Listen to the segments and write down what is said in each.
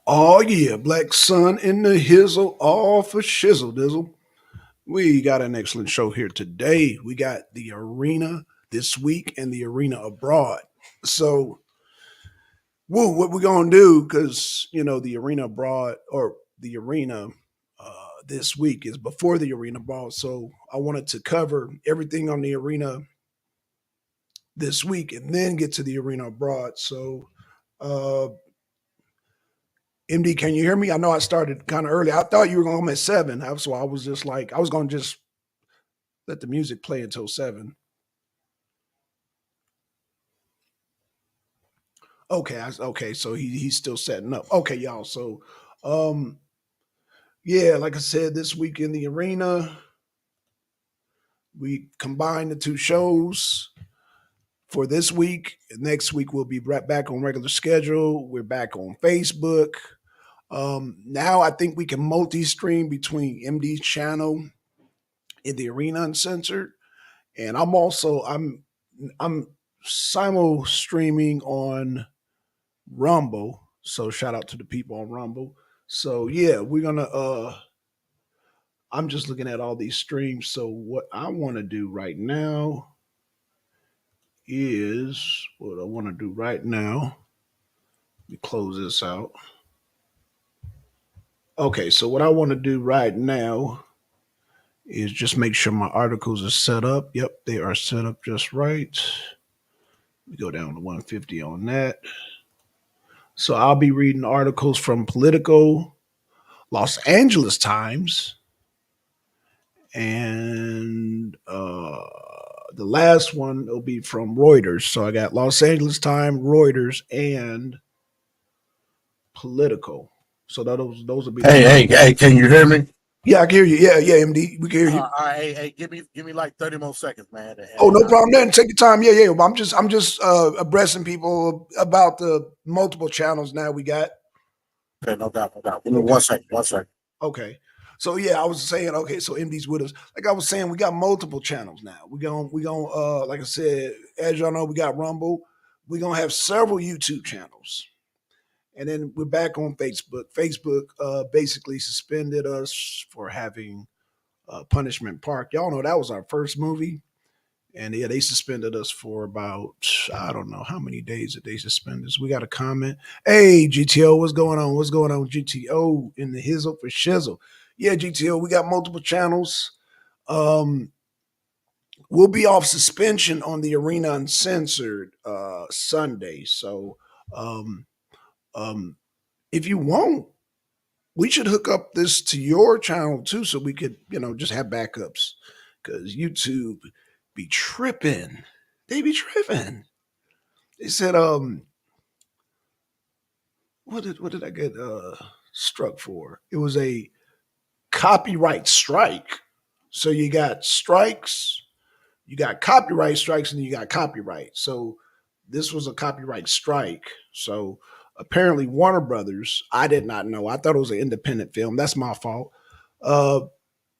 Oh yeah, Blackson in the hizzle, all for shizzle dizzle. We got an excellent show here today. We got the arena this week and the arena abroad. So, woo, what we gonna do? Because the arena abroad or the arena this week is before the arena abroad. So I wanted to cover everything on the arena this week and then get to the arena abroad. So, uh, MD, can you hear me? I know I started kind of early. I thought you were going to come at 7. So I was just like, I was going to just let the music play until 7. Okay, okay. So he's still setting up. Okay, y'all. So, um, yeah, like I said, this week in the arena, we combined the two shows for this week. Next week we'll be right back on regular schedule. We're back on Facebook. Now I think we can multi-stream between MD's channel in the arena uncensored, and I'm simul streaming on Rumble. So shout out to the people on Rumble. So yeah, we're gonna I'm just looking at all these streams. So what I want to do right now is what I want to do right now. Let me close this out. Okay, so what I want to do right now is just make sure my articles are set up. Yep, they are set up just right. We go down to 150 on that. So I'll be reading articles from Politico, Los Angeles Times, and the last one will be from Reuters. So I got Los Angeles Times, Reuters, and Politico. So those will be the. Hey, can you hear me? Yeah, I can hear you. Yeah, yeah, MD, we can hear you. All right, hey, give me like 30 more seconds, man. Oh, no And problem. Then take your time. Yeah, yeah. I'm just abreasting people about the multiple channels now we got. okay, no doubt, no doubt. Give me Okay. 1 second, 1 second. Okay. So yeah, I was saying, okay, so MD's with us. Like I was saying, we got multiple channels now. We going like I said, as y'all know, we got Rumble. We're gonna have several YouTube channels. And then we're back on Facebook. Facebook basically suspended us for having Punishment Park. Y'all know that was our first movie. And yeah, they suspended us for about, I don't know how many days that they suspended us. We got a comment. Hey, GTO, what's going on? What's going on, GTO in the hizzle for shizzle? Yeah, GTO, we got multiple channels. Um, we'll be off suspension on the Arena Uncensored Sunday. So um, um, if you want, we should hook up this to your channel too, so we could, just have backups. Because YouTube be tripping. They be tripping. They said, what did I get struck for? It was a copyright strike. So you got strikes, you got copyright strikes, and then you got copyright. So this was a copyright strike. So apparently Warner Brothers, I did not know. I thought it was an independent film. That's my fault. Uh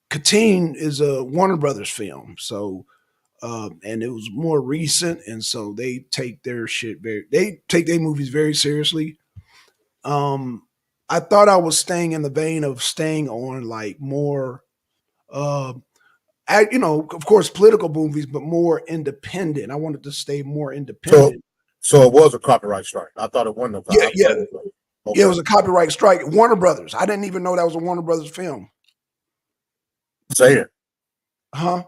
Katine is a Warner Brothers film. So and it was more recent, and so they take their movies very seriously. Um, I thought I was staying in the vein of staying on like more, uh, of course, political movies, but more independent. I wanted to stay more So, independent. so it was a copyright strike. I thought it wasn't. Yeah, yeah, yeah. It Okay, was a copyright strike. Warner Brothers. I didn't even know that was a Warner Brothers film. say it. Huh?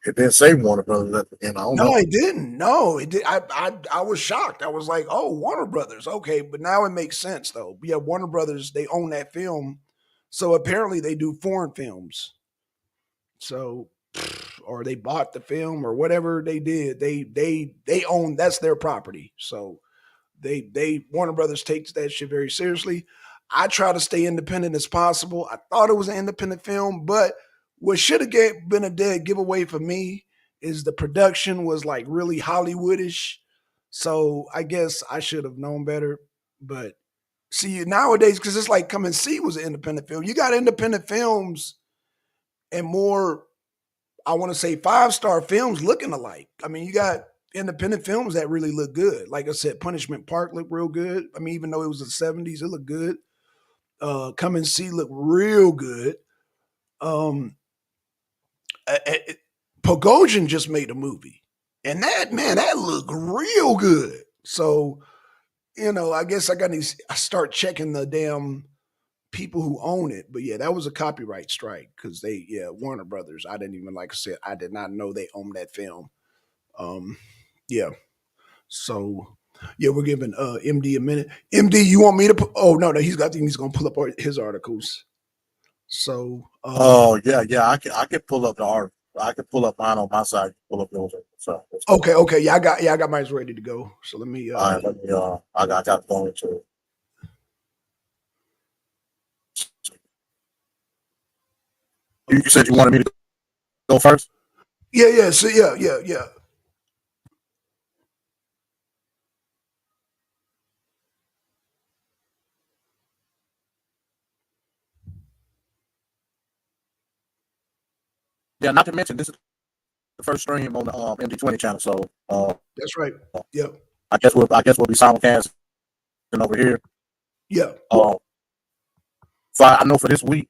It didn't say Warner Brothers at the end. I don't No, know. it didn't. No, it did. I was shocked. I was like, oh, Warner Brothers. Okay, but now it makes sense though. Yeah, Warner Brothers, they own that film. So apparently they do foreign films. So or they bought the film or whatever they did. They own, that's their property. So they Warner Brothers takes that shit very seriously. I try to stay independent as possible. I thought it was an independent film, but what should have been a dead giveaway for me is the production was like really Hollywoodish. So I guess I should have known better. But see nowadays, because it's like Come and See was an independent film. You got independent films and more, I want to say, five-star films looking alike. I mean, you got independent films that really look good. Like I said, Punishment Park looked real good. I mean, even though it was the 70s, it looked good. Come and See looked real good. Um, Pogosian just made a movie, and that looked real good. So I guess I start checking the damn people who own it. But yeah, that was a copyright strike because Warner Brothers. I didn't even, like I said, I did not know they owned that film. Um, yeah. So yeah, we're giving MD a minute. MD, you want me to put? Oh no, he's gonna pull up his articles. So Oh yeah. I can pull up the art. I can pull up mine on my side. Pull up yours. So okay, yeah, I got mine ready to go. So let me all right, let me I got going to you said you wanted me to go first? yeah, so yeah. Yeah, not to mention this is the first stream on the MD20 channel. So That's right. Yeah. I guess we'll be simulcasting over here. Yeah. So I know for this week,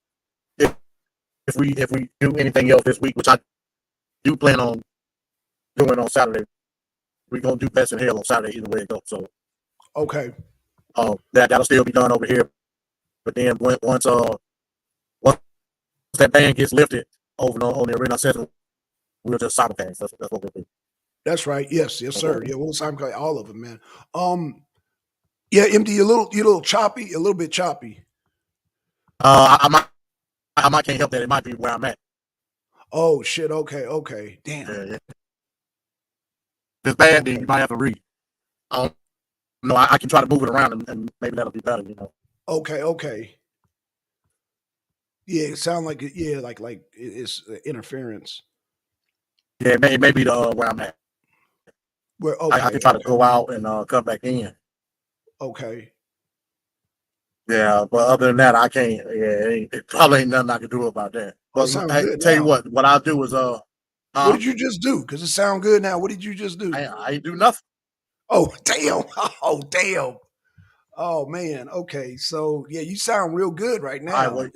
if we do anything else this week, which I do plan on doing on Saturday, we're gonna do Best in Hell on Saturday either way it goes. So Okay. that'll still be done over here. But then once that ban gets lifted over on the arena session, we'll just simulcast. That's what we'll do. That's right. Yes, sir. Okay. Yeah, we'll simulcast all of them, man. Yeah, MD, you're a little choppy, a little bit choppy. I might can't help that. It might be where I'm at. Oh shit. Okay. Damn. Yeah. If it's bad, then you might have to read. I don't know. I can try to move it around and maybe that'll be better. Okay. Yeah, it sound like it. Yeah, like it's interference. Yeah, it may be the where I'm at. Where I can try to go out and come back in. Okay. Yeah, but other than that, I can't. Yeah, it probably ain't nothing I can do about that. Oh, it But sounds hey, good tell you now. what I'll do is What did you just do? Because it sound good now. What did you just do? I ain't do nothing. Oh damn. Oh damn. Oh man. Okay. So yeah, you sound real good right All right, now. well,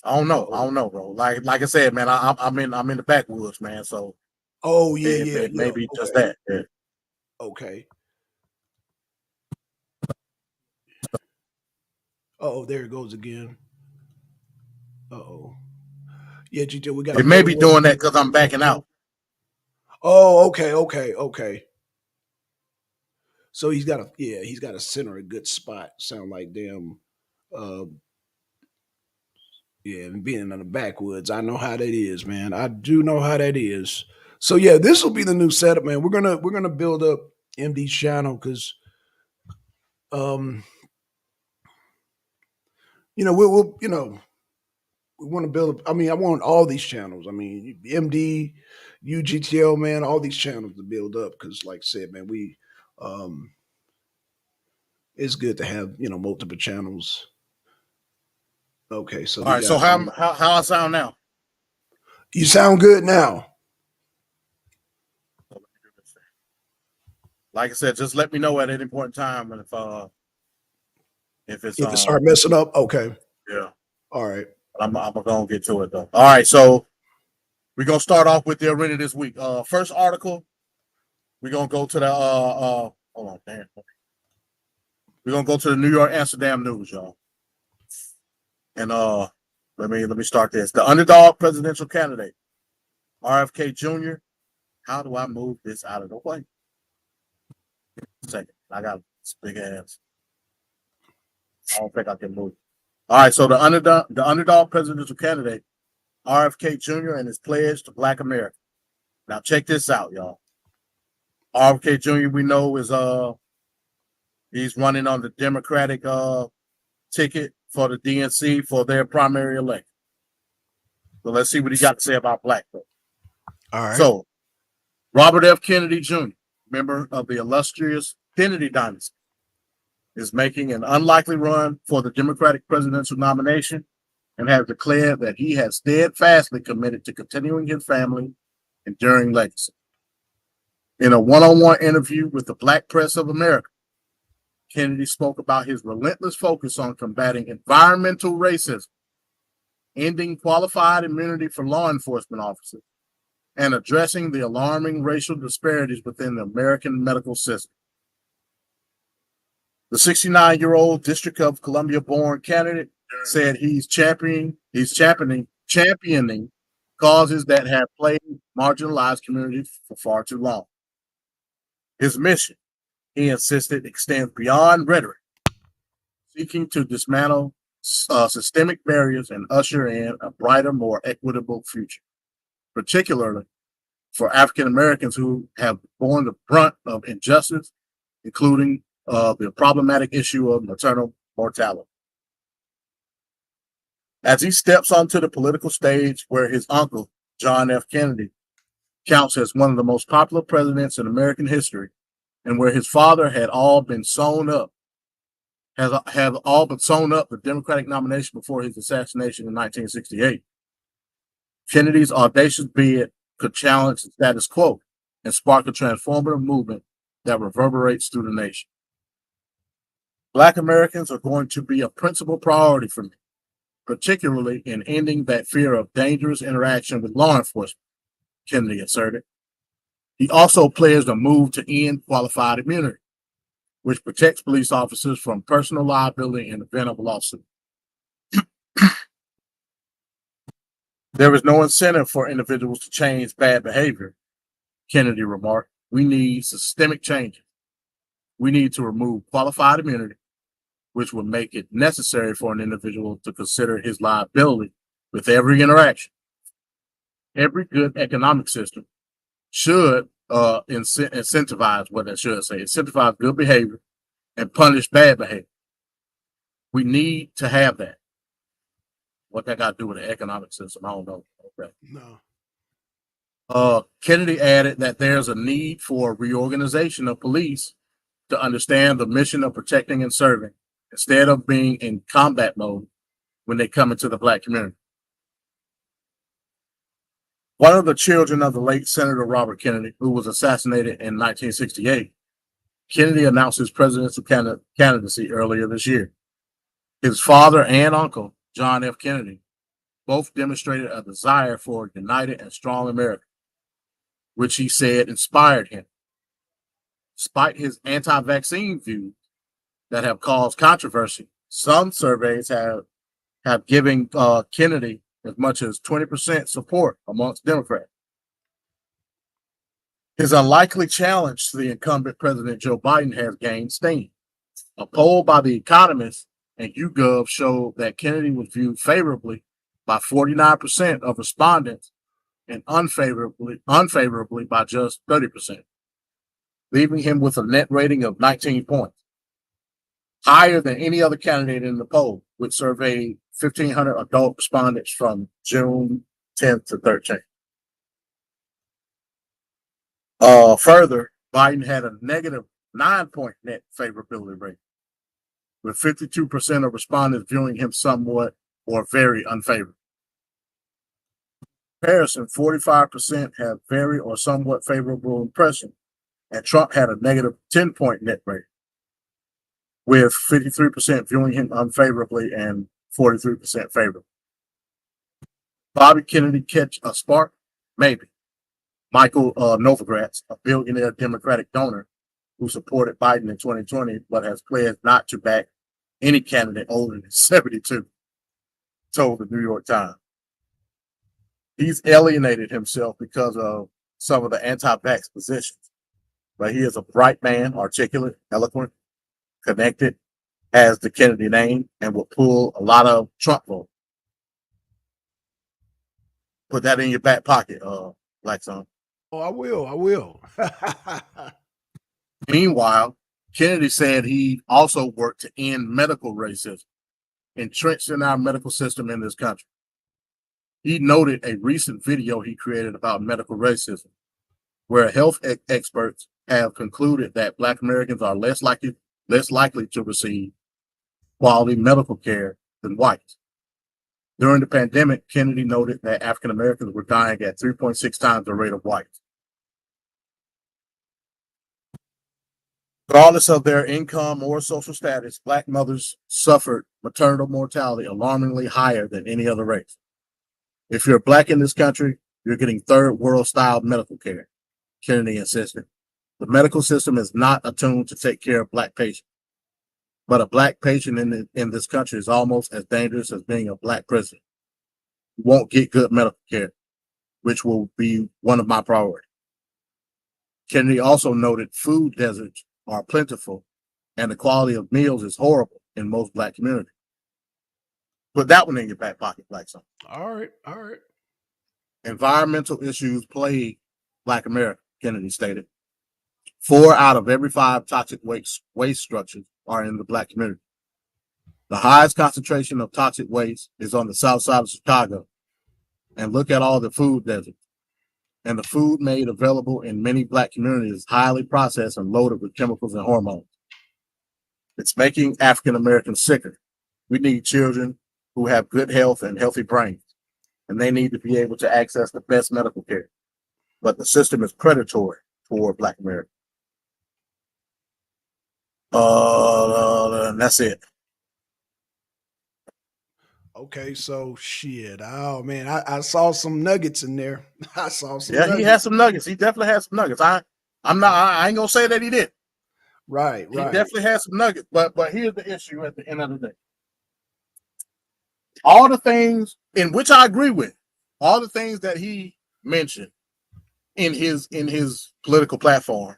I don't know, bro. Like I said, man, I'm in the backwoods, man. So Oh yeah, it may be just Okay. that. Yeah. Okay. Oh, there it goes again. Oh. Yeah, GT, we got a It may be photo. doing that because I'm backing out. Oh, okay. So he's got to center a good spot. Sound like damn uh yeah, and being in the backwoods. I know how that is, man. I do know how that is. So yeah, this will be the new setup, man. We're gonna build up MD's channel because um we'll we want to build. I mean, I want all these channels. I mean, MD, UGTL, man, all these channels to build up because, like I said, man, um, it's good to have multiple channels. Okay, so All we right. So got how I sound now? you sound good now. Like I said, just let me know at any point in time if it's If it start messing up, okay, yeah. all right. I'm gonna get to it though. All right, so we're gonna start off with the arena this week. First article, we're gonna go to the hold on, damn. We're gonna go to the New York Amsterdam News, y'all. And let me start this. The underdog presidential candidate, RFK Jr. How do I move this out of the way? Second, I got this big ass. I don't think I can move. All right, so the underdog presidential candidate, RFK Jr. and his pledge to Black America. Now check this out, y'all. RFK Jr. we know is he's running on the Democratic ticket for the DNC for their primary election. So let's see what he got to say about black folks. All right. So Robert F. Kennedy Jr., member of the illustrious Kennedy dynasty, is making an unlikely run for the Democratic presidential nomination and has declared that he has steadfastly committed to continuing his family enduring legacy. In a one-on-one interview with the Black Press of America, Kennedy spoke about his relentless focus on combating environmental racism, ending qualified immunity for law enforcement officers, and addressing the alarming racial disparities within the American medical system. The 69-year-old District of Columbia-born candidate said he's championing causes that have plagued marginalized communities for far too long. His mission, he insisted, extends beyond rhetoric, seeking to dismantle systemic barriers and usher in a brighter, more equitable future, particularly for African Americans who have borne the brunt of injustice, including the problematic issue of maternal mortality. As he steps onto the political stage where his uncle, John F. Kennedy, counts as one of the most popular presidents in American history, and where his father had all but sewn up the Democratic nomination before his assassination in 1968, Kennedy's audacious bid could challenge the status quo and spark a transformative movement that reverberates through the nation. Black Americans are going to be a principal priority for me, particularly in ending that fear of dangerous interaction with law enforcement, Kennedy asserted. He also pledged a move to end qualified immunity, which protects police officers from personal liability in the event of a lawsuit. There is no incentive for individuals to change bad behavior, Kennedy remarked. We need systemic changes. We need to remove qualified immunity, which would make it necessary for an individual to consider his liability with every interaction. Every good economic system should incentivize good behavior and punish bad behavior. We need to have that. What that got to do with the economic system, I don't know. Okay. No. Kennedy added that there's a need for reorganization of police to understand the mission of protecting and serving, instead of being in combat mode when they come into the Black community. One of the children of the late Senator Robert Kennedy, who was assassinated in 1968, Kennedy announced his presidential candidacy earlier this year. His father and uncle, John F. Kennedy, both demonstrated a desire for a united and strong America, which he said inspired him. Despite his anti-vaccine views that have caused controversy, some surveys have given Kennedy as much as 20% support amongst Democrats. His unlikely challenge to the incumbent President Joe Biden has gained steam. A poll by The Economist and YouGov showed that Kennedy was viewed favorably by 49% of respondents and unfavorably by just 30%, leaving him with a net rating of 19 points, higher than any other candidate in the poll, which surveyed 1,500 adult respondents from June 10th to 13th. Further, Biden had a negative 9-point net favorability rate, with 52% of respondents viewing him somewhat or very unfavorable. In comparison, 45% have very or somewhat favorable impression, and Trump had a negative 10-point net rate, with 53% viewing him unfavorably and 43% favorable. Bobby Kennedy catch a spark? Maybe. Michael Novogratz, a billionaire Democratic donor who supported Biden in 2020 but has pledged not to back any candidate older than 72, told the New York Times. He's alienated himself because of some of the anti-vax positions, but he is a bright man, articulate, eloquent, connected, has the Kennedy name, and will pull a lot of Trump votes. Put that in your back pocket, Blackson. Oh, I will. Meanwhile, Kennedy said he also worked to end medical racism entrenched in our medical system in this country. He noted a recent video he created about medical racism, where health experts have concluded that Black Americans are less likely to receive quality medical care than whites. During the pandemic, Kennedy noted that African Americans were dying at 3.6 times the rate of whites. Regardless of their income or social status, Black mothers suffered maternal mortality alarmingly higher than any other race. If you're Black in this country, you're getting third world style medical care, Kennedy insisted. The medical system is not attuned to take care of Black patients, but a Black patient in this country is almost as dangerous as being a Black prisoner. You won't get good medical care, which will be one of my priorities. Kennedy also noted food deserts are plentiful and the quality of meals is horrible in most Black communities. Put that one in your back pocket, Blackson. All right, all right. Environmental issues plague Black America, Kennedy stated. 4 out of every 5 toxic waste structures are in the Black community. The highest concentration of toxic waste is on the south side of Chicago. And look at all the food deserts. And the food made available in many Black communities is highly processed and loaded with chemicals and hormones. It's making African Americans sicker. We need children who have good health and healthy brains, and they need to be able to access the best medical care. But the system is predatory toward Black Americans. And that's it. Okay, so shit. Oh man, I saw some nuggets in there. I saw some. Yeah, nuggets. he has some nuggets. He definitely has some nuggets. I ain't gonna say that he did. Right, He right. definitely has some nuggets. But here's the issue at the end of the day. All the things in which I agree with, all the things that he mentioned in his political platform,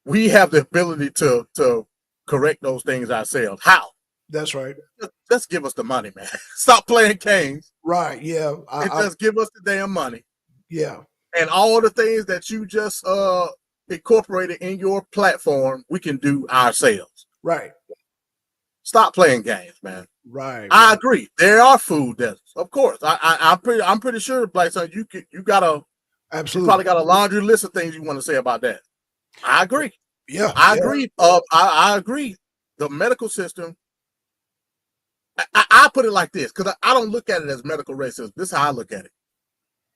we have the ability to correct those things ourselves. How? That's right. Just give us the money, man. Stop playing games. Right. Yeah. Just give us the damn money. Yeah. And all the things that you just incorporated in your platform, we can do ourselves. Right. Stop playing games, man. Right. I agree. There are food deserts, of course. I'm pretty sure, Blackson, you absolutely probably got a laundry list of things you want to say about that. I agree. Yeah. I agree. I agree. The medical system. I put it like this because I don't look at it as medical racism. This is how I look at it.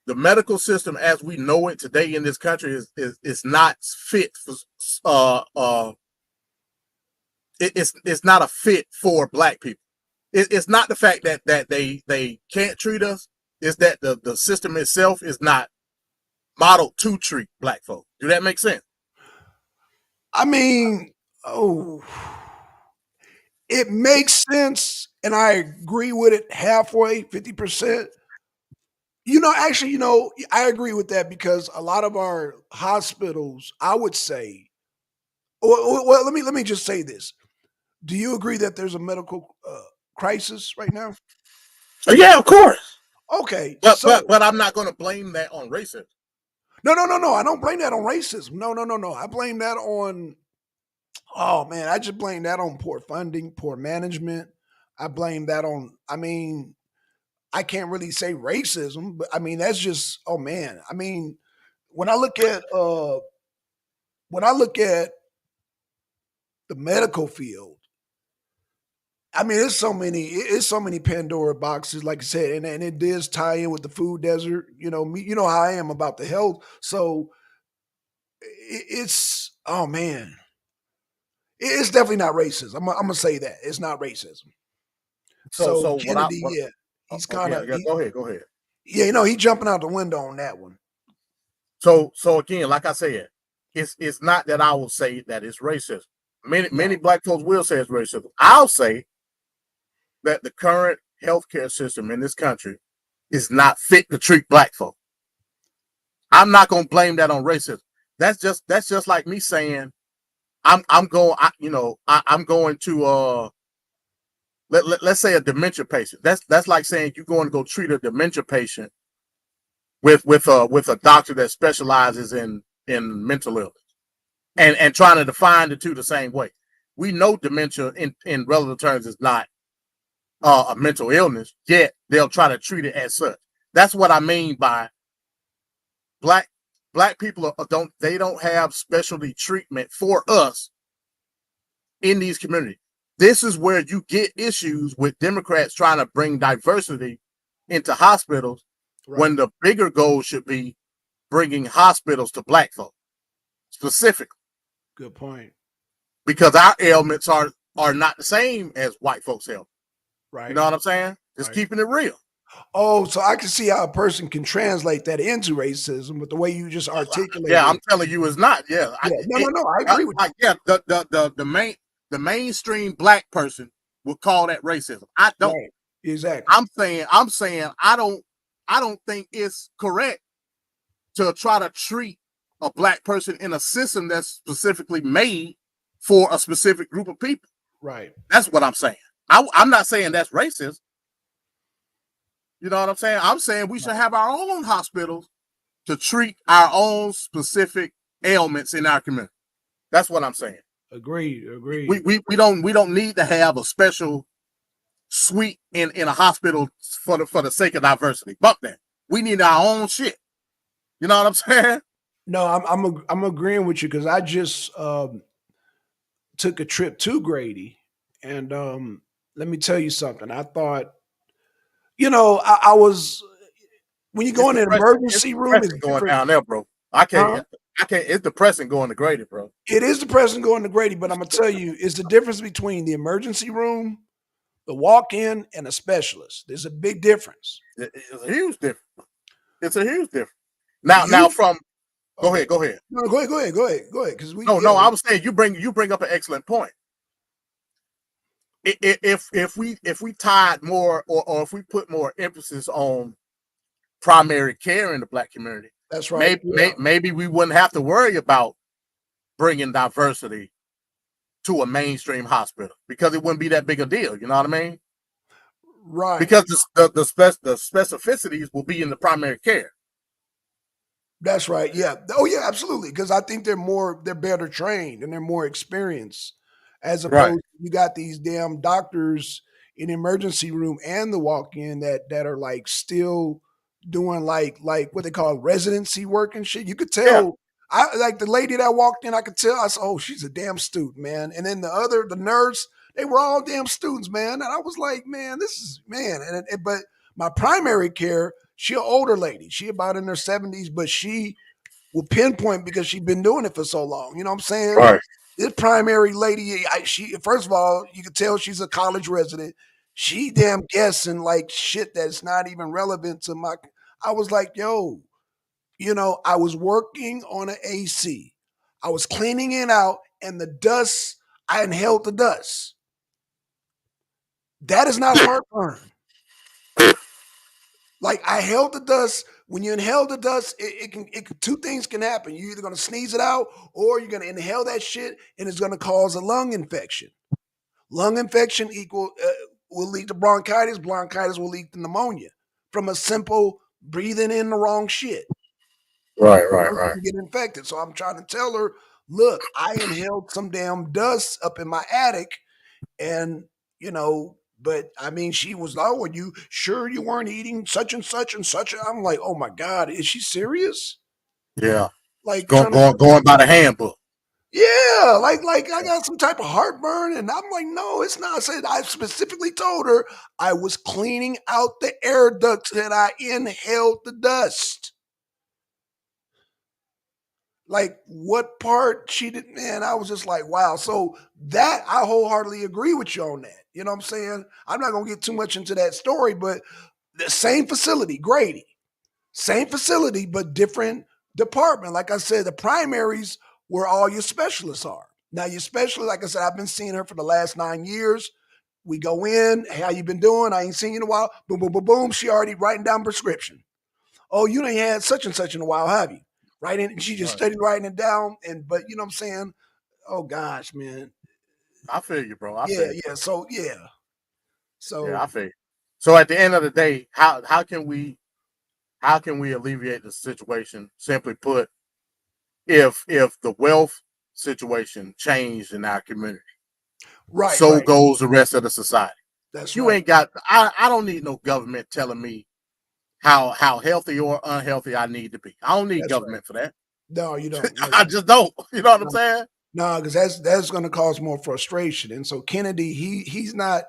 The medical system, as we know it today in this country, is not fit for. It's not a fit for Black people. It's not the fact that they can't treat us. It's that the system itself is not modeled to treat Black folk. Do that make sense? I mean, it makes sense, and I agree with it halfway, 50%. Actually, I agree with that because a lot of our hospitals, I would say, well, let me just say this. Do you agree that there's a medical crisis right now? Yeah, of course. Okay, but I'm not going to blame that on racism. No. I don't blame that on racism. No. I blame that on. Oh man, I just blame that on poor funding, poor management. I blame that on. I mean, I can't really say racism, but I mean that's just. Oh man, I mean, when I look at the medical field, I mean, it's so many Pandora boxes, like I said, and it does tie in with the food desert. You know how I am about the health. So it's oh man, it's definitely not racism. I'm gonna say that it's not racism. So Kennedy, he's kind of go ahead. Yeah, he's jumping out the window on that one. So again, like I said, it's not that I will say that it's racism. Many Black folks will say it's racism. I'll say that the current healthcare system in this country is not fit to treat Black folk. I'm not going to blame that on racism. That's just like me saying I'm going to let's say a dementia patient. That's like saying you're going to go treat a dementia patient with a doctor that specializes in mental illness and trying to define the two the same way. We know dementia in relative terms is not a mental illness, yet they'll try to treat it as such. That's what I mean by black people don't have specialty treatment for us in these communities. This is where you get issues with Democrats trying to bring diversity into hospitals, right, when the bigger goal should be bringing hospitals to Black folk specifically. Good point. because our ailments are not the same as white folks' ailments. You Right. know what I'm saying? Just Right. keeping it real. Oh, so I can see how a person can translate that into racism with the way you just Yeah, articulated I'm it. telling you, it's not. Yeah, Yeah. No. I agree with you. yeah. The mainstream black person would call that racism. I don't. Right. Exactly. I'm saying I don't think it's correct to try to treat a black person in a system that's specifically made for a specific group of people. Right. That's what I'm saying. I'm not saying that's racist. You know what I'm saying? I'm saying we should have our own hospitals to treat our own specific ailments in our community. That's what I'm saying. Agreed. We Agreed. we don't need to have a special suite in a hospital for the sake of diversity. Fuck that. We need our own shit. You know what I'm saying? No, I'm agreeing with you because I just took a trip to Grady, and let me tell you something. I thought, I was when you go It's in an depressing. It's emergency room, it's depressing going different. down there, bro. I can't. Huh? I can't. It's depressing going to Grady, bro. It is depressing going to Grady, but I'm gonna tell you, it's the difference between the emergency room, the walk-in, and a specialist. There's a big difference. It's a huge difference. It's a huge difference. Now, You from go okay? ahead, go ahead. No, go ahead. Because No, no, I was saying you bring up an excellent point. If we tied more or if we put more emphasis on primary care in the black community, that's right. Yeah, maybe we wouldn't have to worry about bringing diversity to a mainstream hospital because it wouldn't be that big a deal. You know what I mean? right. Because the specificities will be in the primary care. That's right. Yeah. Oh, yeah. Absolutely. Because I think they're better trained and they're more experienced, as Right. opposed you got these damn doctors in the emergency room and the walk-in that are like still doing like what they call residency work and shit. You could Yeah. tell. I like the lady that walked in. I could tell. I said, "Oh, she's a damn student, man." And then the nurse, they were all damn students, man. And I was like, "Man, this is man." But my primary care, she an older lady. She about in her 70s, but she will pinpoint because she's been doing it for so long. You know what I'm saying? Right. This primary lady, she first of all, you can tell she's a college resident. She damn guessing like shit that's not even relevant to my. I was like, yo, I was working on an AC. I was cleaning it out, and the dust. I inhaled the dust. That is not heartburn. Like I held the dust. When you inhale the dust, two things can happen. You're either gonna sneeze it out or you're gonna inhale that shit, and it's gonna cause a lung infection. Lung infection will lead to bronchitis. Bronchitis will lead to pneumonia from a simple breathing in the wrong shit. Right. The Right. lungs Right. can get infected. So I'm trying to tell her, look, I inhaled some damn dust up in my attic, and but I mean, she was like, "Oh, are you sure you weren't eating such and such and such?" I'm like, "Oh my god, is she serious?" Yeah. Like Going trying to going going by the handbook. yeah, like I got some type of heartburn, and I'm like, "No, it's not." I said I specifically told her I was cleaning out the air ducts and I inhaled the dust. Like what part she did, man, I was just like, wow. So that I wholeheartedly agree with you on that. You know what I'm saying? I'm not gonna get too much into that story, but the same facility, Grady, same facility, but different department. Like I said, the primaries where all your specialists are. Now your specialist, like I said, I've been seeing her for the last 9 years. We go in, hey, how you been doing? I ain't seen you in a while. Boom, boom, boom, boom. She already writing down prescription. Oh, you ain't had such and such in a while, have you? Right? And she just Right. studied writing it down. But you know what I'm saying? Oh gosh, man. I feel you, bro. I feel Yeah, you. yeah. So yeah. Yeah, I So feel you. So at the end of the day, how can we alleviate the situation? Simply put, if the wealth situation changed in our community, right, so right. goes the rest of the society. That's You right. ain't got. I don't need no government telling me how healthy or unhealthy I need to be. I don't need That's right. government for that. No, you don't. No, I you just don't. You know what I'm don't. saying? No, because that's going to cause more frustration. And so Kennedy, he's not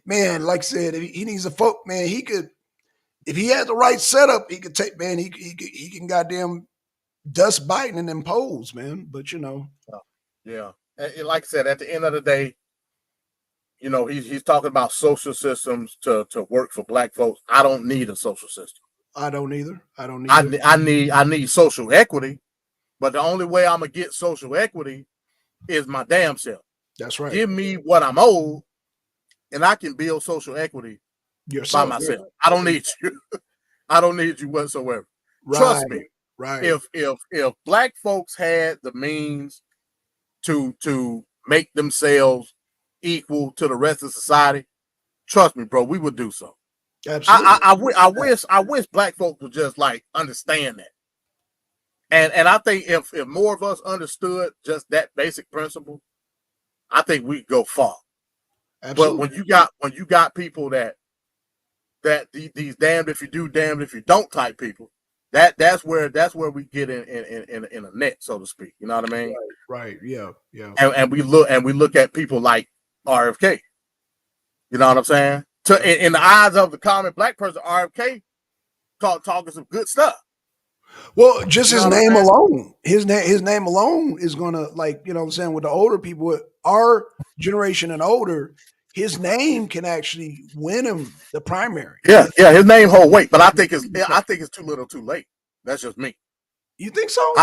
man. Like I said, he needs a folk man. He could if he had the right setup, he could take man. He can goddamn. dust biting in them poles, man. But Yeah. And like I said, at the end of the day, he's talking about social systems to work for black folks. I don't need a social system. I don't either. I don't I, either. I need social equity, but the only way I'm gonna get social equity is my damn self. That's right. Give me what I'm owed, and I can build social equity by Yourself. myself. I don't need you. I don't need you whatsoever. Right. Trust me. Right. If black folks had the means to make themselves equal to the rest of society, trust me, bro, we would do so. Absolutely. I wish black folks would just like understand that. And I think if more of us understood just that basic principle, I think we'd go far. Absolutely. But when you got people that these damned if you do, damned if you don't type people, that's where we get in a net, so to speak. You know what I mean? Right. Yeah. Yeah. And we look at people like RFK. You know what I'm saying? In the eyes of the common black person, RFK talking some good stuff. Well, just his name alone, his name alone is gonna, like, what I'm saying, with the older people, our generation and older, his name can actually win him the primary. Yeah, his name hold weight, but I think it's too little, too late. That's just me. You think so?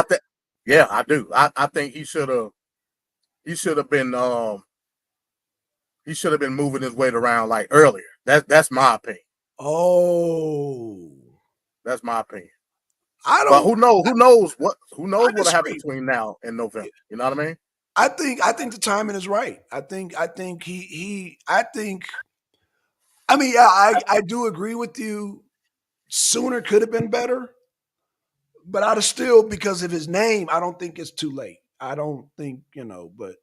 Yeah, I do. I think he should have been moving his weight around like earlier. That's my opinion. Oh, that's my opinion. But who knows what'll happen between now and November? You know what I mean? I think the timing is right. I do agree with you. Sooner could have been better, but I'd have still, because of his name, I don't think it's too late. I don't think, but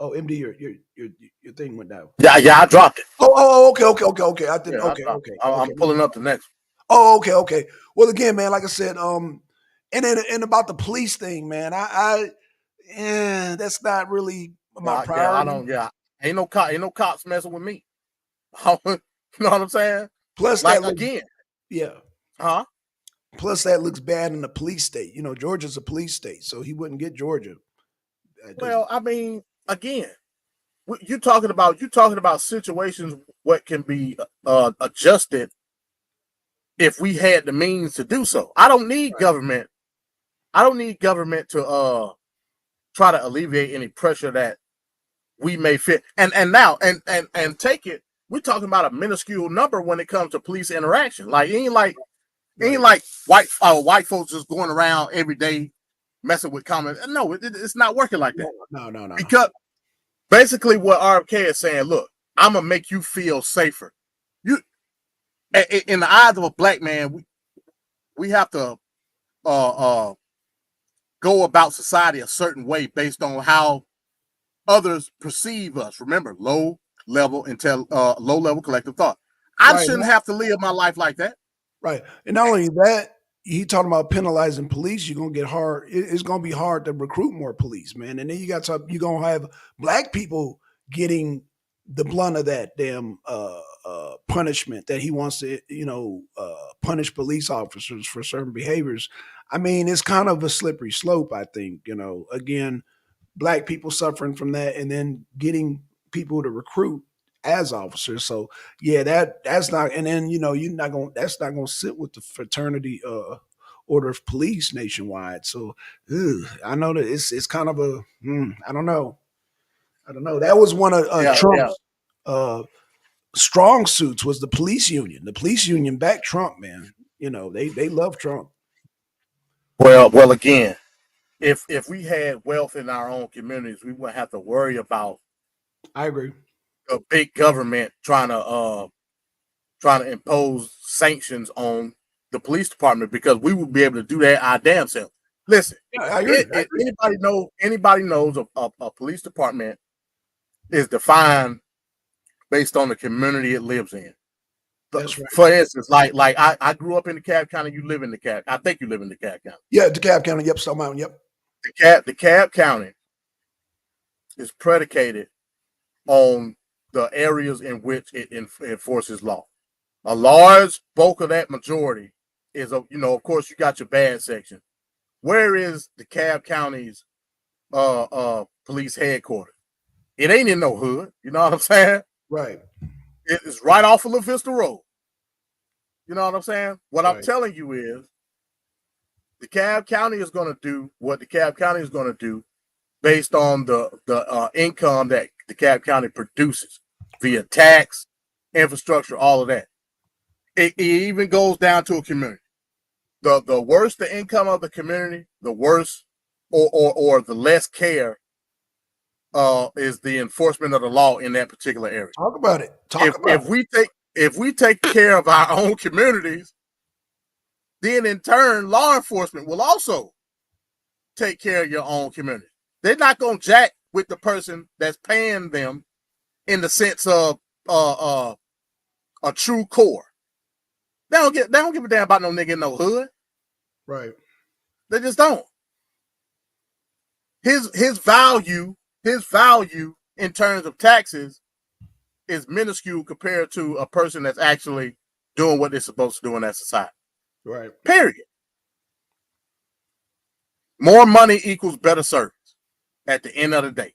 MD, your thing went down. Yeah, I dropped it. Okay. I think okay. I'm pulling up the next one. Oh, okay. Well, again, man, like I said, and about the police thing, man, that's not really my priority. I don't. Yeah, ain't no cops messing with me. You know what I'm saying? Plus, like again, yeah. Huh? Plus, that looks bad in a police state. Georgia's a police state, so he wouldn't get Georgia. Well, I mean, again, you're talking about situations what can be adjusted if we had the means to do so. I don't need government. I don't need government to try to alleviate any pressure that we may fit. And now and take it. We're talking about a minuscule number when it comes to police interaction. Like ain't like white folks just going around every day messing with common. No, it's not working like that. No. Because basically what RFK is saying, look, I'm gonna make you feel safer. You, in the eyes of a black man, we have to go about society a certain way based on how others perceive us. Remember, low level collective thought. I shouldn't have to live my life like that. Right. And not only that, he talking about penalizing police. You're gonna get hard. It's gonna be hard to recruit more police, man. And then you're gonna have black people getting the blunt of that damn punishment that he wants to, punish police officers for certain behaviors. I mean, it's kind of a slippery slope. I think, again, black people suffering from that, and then getting people to recruit as officers. So yeah, that's not, and then that's not gonna sit with the fraternity order of police nationwide. So I know that it's kind of a I don't know. That was one of Trump's strong suits, was the police union. The police union backed Trump, man. They love Trump. Well, again, if we had wealth in our own communities, we wouldn't have to worry about. I agree. A big government trying to impose sanctions on the police department, because we would be able to do that our damn self. Listen, I agree. Anybody knows a police department is defined based on the community it lives in. That's right. For instance, like I grew up in DeKalb County. You live in DeKalb. I think you live in DeKalb County. Yeah, DeKalb County. Yep, Stone Mountain. Yep. DeKalb County is predicated on the areas in which it enforces law. A large bulk of that majority is, of course, you got your bad section, where is DeKalb County's police headquarters? It ain't in no hood. You know what I'm saying? Right. It's right off of La Vista Road. You know what I'm saying? What I'm Right. telling you is DeKalb County is going to do what DeKalb County is going to do based on the income that DeKalb County produces via tax, infrastructure, all of that. It even goes down to a community. The worse the income of the community, the worse or the less care is the enforcement of the law in that particular area. Talk about it. If we take care of our own communities, then in turn, law enforcement will also take care of your own community. They're not gonna jack with the person that's paying them in the sense of a true core. They don't give a damn about no nigga in no hood. Right. They just don't. His value in terms of taxes is minuscule compared to a person that's actually doing what they're supposed to do in that society. Right. Period. More money equals better service at the end of the day.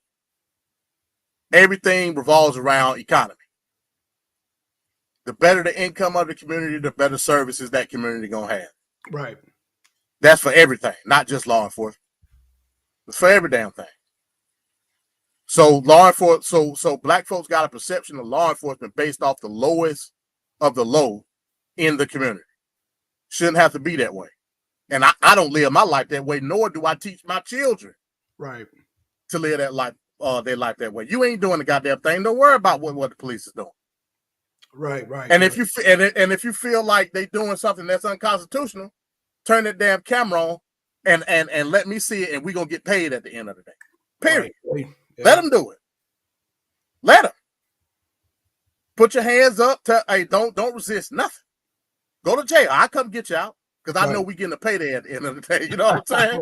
Everything revolves around economy. The better the income of the community, the better services that community gonna have. Right. That's for everything, not just law enforcement. It's for every damn thing. So so black folks got a perception of law enforcement based off the lowest of the low in the community. Shouldn't have to be that way. And I don't live my life that way, nor do I teach my children Right. to live that life, their life that way. You ain't doing the goddamn thing. Don't worry about what the police is doing. Right. Right. And right. if you feel like they doing something that's unconstitutional, turn that damn camera on and let me see it, and we're gonna get paid at the end of the day. Period. Right. Yeah. Let them do it. Let them. Put your hands up. Hey, don't resist nothing. Go to jail. I come get you out because I know we getting a payday at the end of the day. You know what I'm saying?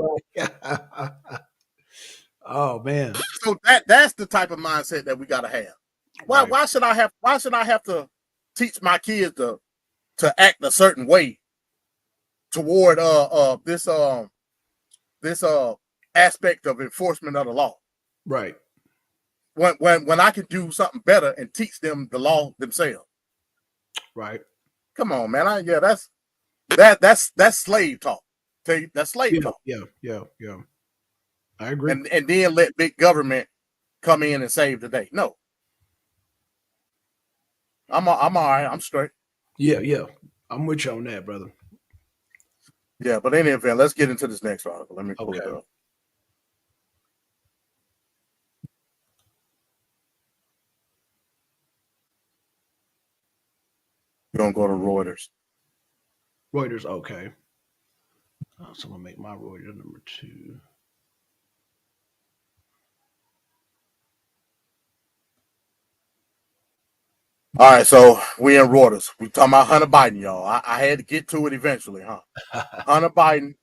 Oh man. So that's the type of mindset that we gotta have. Why should I have to teach my kids to act a certain way toward this aspect of enforcement of the law? Right. When I can do something better and teach them the law themselves. Right. Come on, man. That's slave talk. Tell you, that's slave talk. Yeah. I agree. And then let big government come in and save the day. No. I'm all right. I'm straight. Yeah. I'm with you on that, brother. Yeah, but in any event, let's get into this next article. Let me pull it up. We're gonna go to Reuters. Reuters, okay. So I'm gonna make my Reuters number 2. All right, so we in Reuters. We talking about Hunter Biden, y'all. I had to get to it eventually, huh? Hunter Biden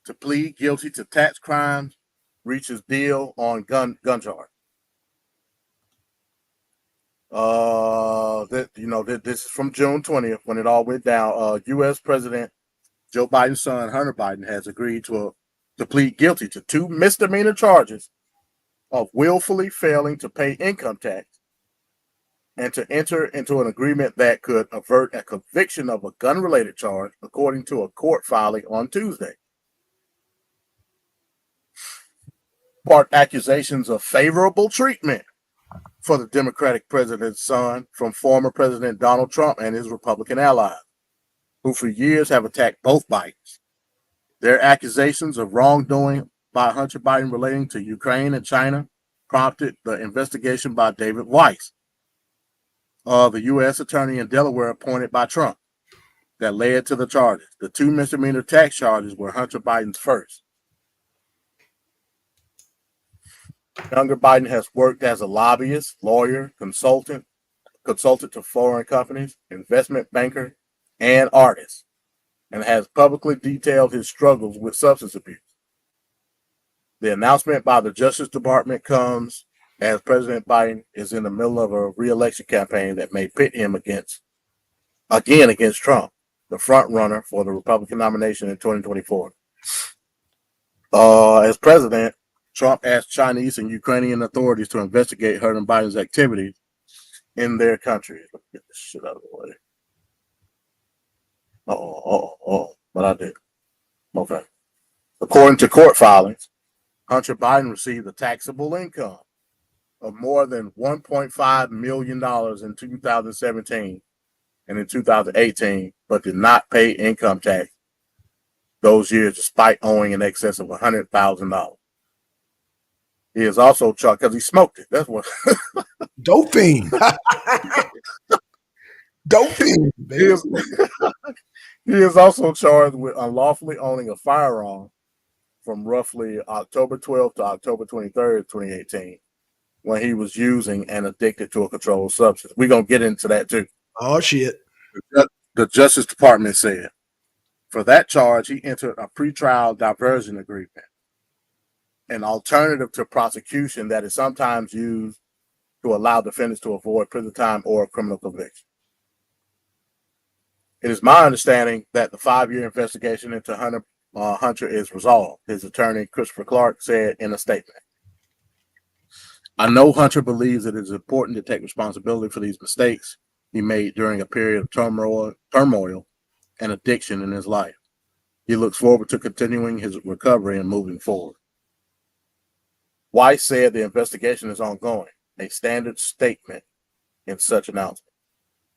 to plead guilty to tax crimes, reaches deal on gun charge. This is from June 20th when it all went down. U.S. President Joe Biden's son, Hunter Biden, has agreed to plead guilty to 2 misdemeanor charges of willfully failing to pay income tax and to enter into an agreement that could avert a conviction of a gun-related charge, according to a court filing on Tuesday. Part accusations of favorable treatment for the Democratic president's son from former President Donald Trump and his Republican allies, who for years have attacked both Bidens. Their accusations of wrongdoing by Hunter Biden relating to Ukraine and China prompted the investigation by David Weiss, the U.S. attorney in Delaware appointed by Trump, that led to the charges. The 2 misdemeanor tax charges were Hunter Biden's first. Younger Biden has worked as a lobbyist, lawyer, consultant to foreign companies, investment banker, and artist, and has publicly detailed his struggles with substance abuse. The announcement by the Justice Department comes as President Biden is in the middle of a re-election campaign that may pit him against Trump, the front runner for the Republican nomination in 2024. As president, Trump asked Chinese and Ukrainian authorities to investigate Hunter Biden's activities in their country. Let me get this shit out of the way. But I did. Okay. According to court filings, Hunter Biden received a taxable income of more than $1.5 million in 2017 and in 2018, but did not pay income tax those years despite owing in excess of $100,000. He is also charged because he smoked it. That's what. Dope fiend. Dope fiend, He baby. is, he is also charged with unlawfully owning a firearm from roughly October 12th to October 23rd, 2018, when he was using and addicted to a controlled substance. We're going to get into that too. Oh, shit. The Justice Department said for that charge, he entered a pretrial diversion agreement, an alternative to prosecution that is sometimes used to allow defendants to avoid prison time or a criminal conviction. It is my understanding that the 5-year investigation into Hunter is resolved, his attorney, Christopher Clark, said in a statement. I know Hunter believes it is important to take responsibility for these mistakes he made during a period of turmoil and addiction in his life. He looks forward to continuing his recovery and moving forward. Weiss said the investigation is ongoing, a standard statement in such announcement.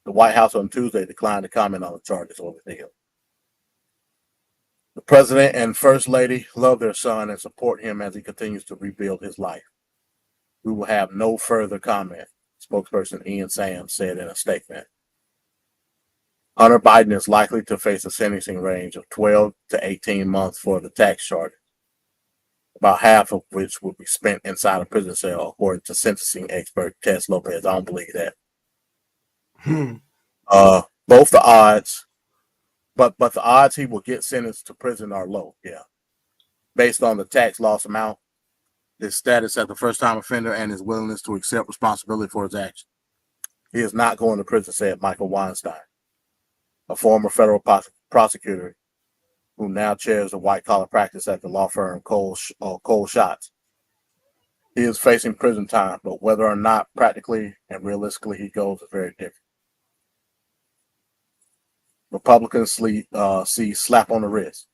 The White House on Tuesday declined to comment on the charges over the hill. The president and first lady love their son and support him as he continues to rebuild his life. We will have no further comment, spokesperson Ian Sams said in a statement. Hunter Biden is likely to face a sentencing range of 12 to 18 months for the tax charges, about half of which will be spent inside a prison cell, according to sentencing expert Tess Lopez. I don't believe that. Both the odds, but the odds he will get sentenced to prison are low. Yeah, based on the tax loss amount, his status as a first-time offender, and his willingness to accept responsibility for his actions. He is not going to prison, said Michael Weinstein, a former federal prosecutor who now chairs the white-collar practice at the law firm Cole Schatz. He is facing prison time, but whether or not practically and realistically he goes is very different. Republicans see slap on the wrist.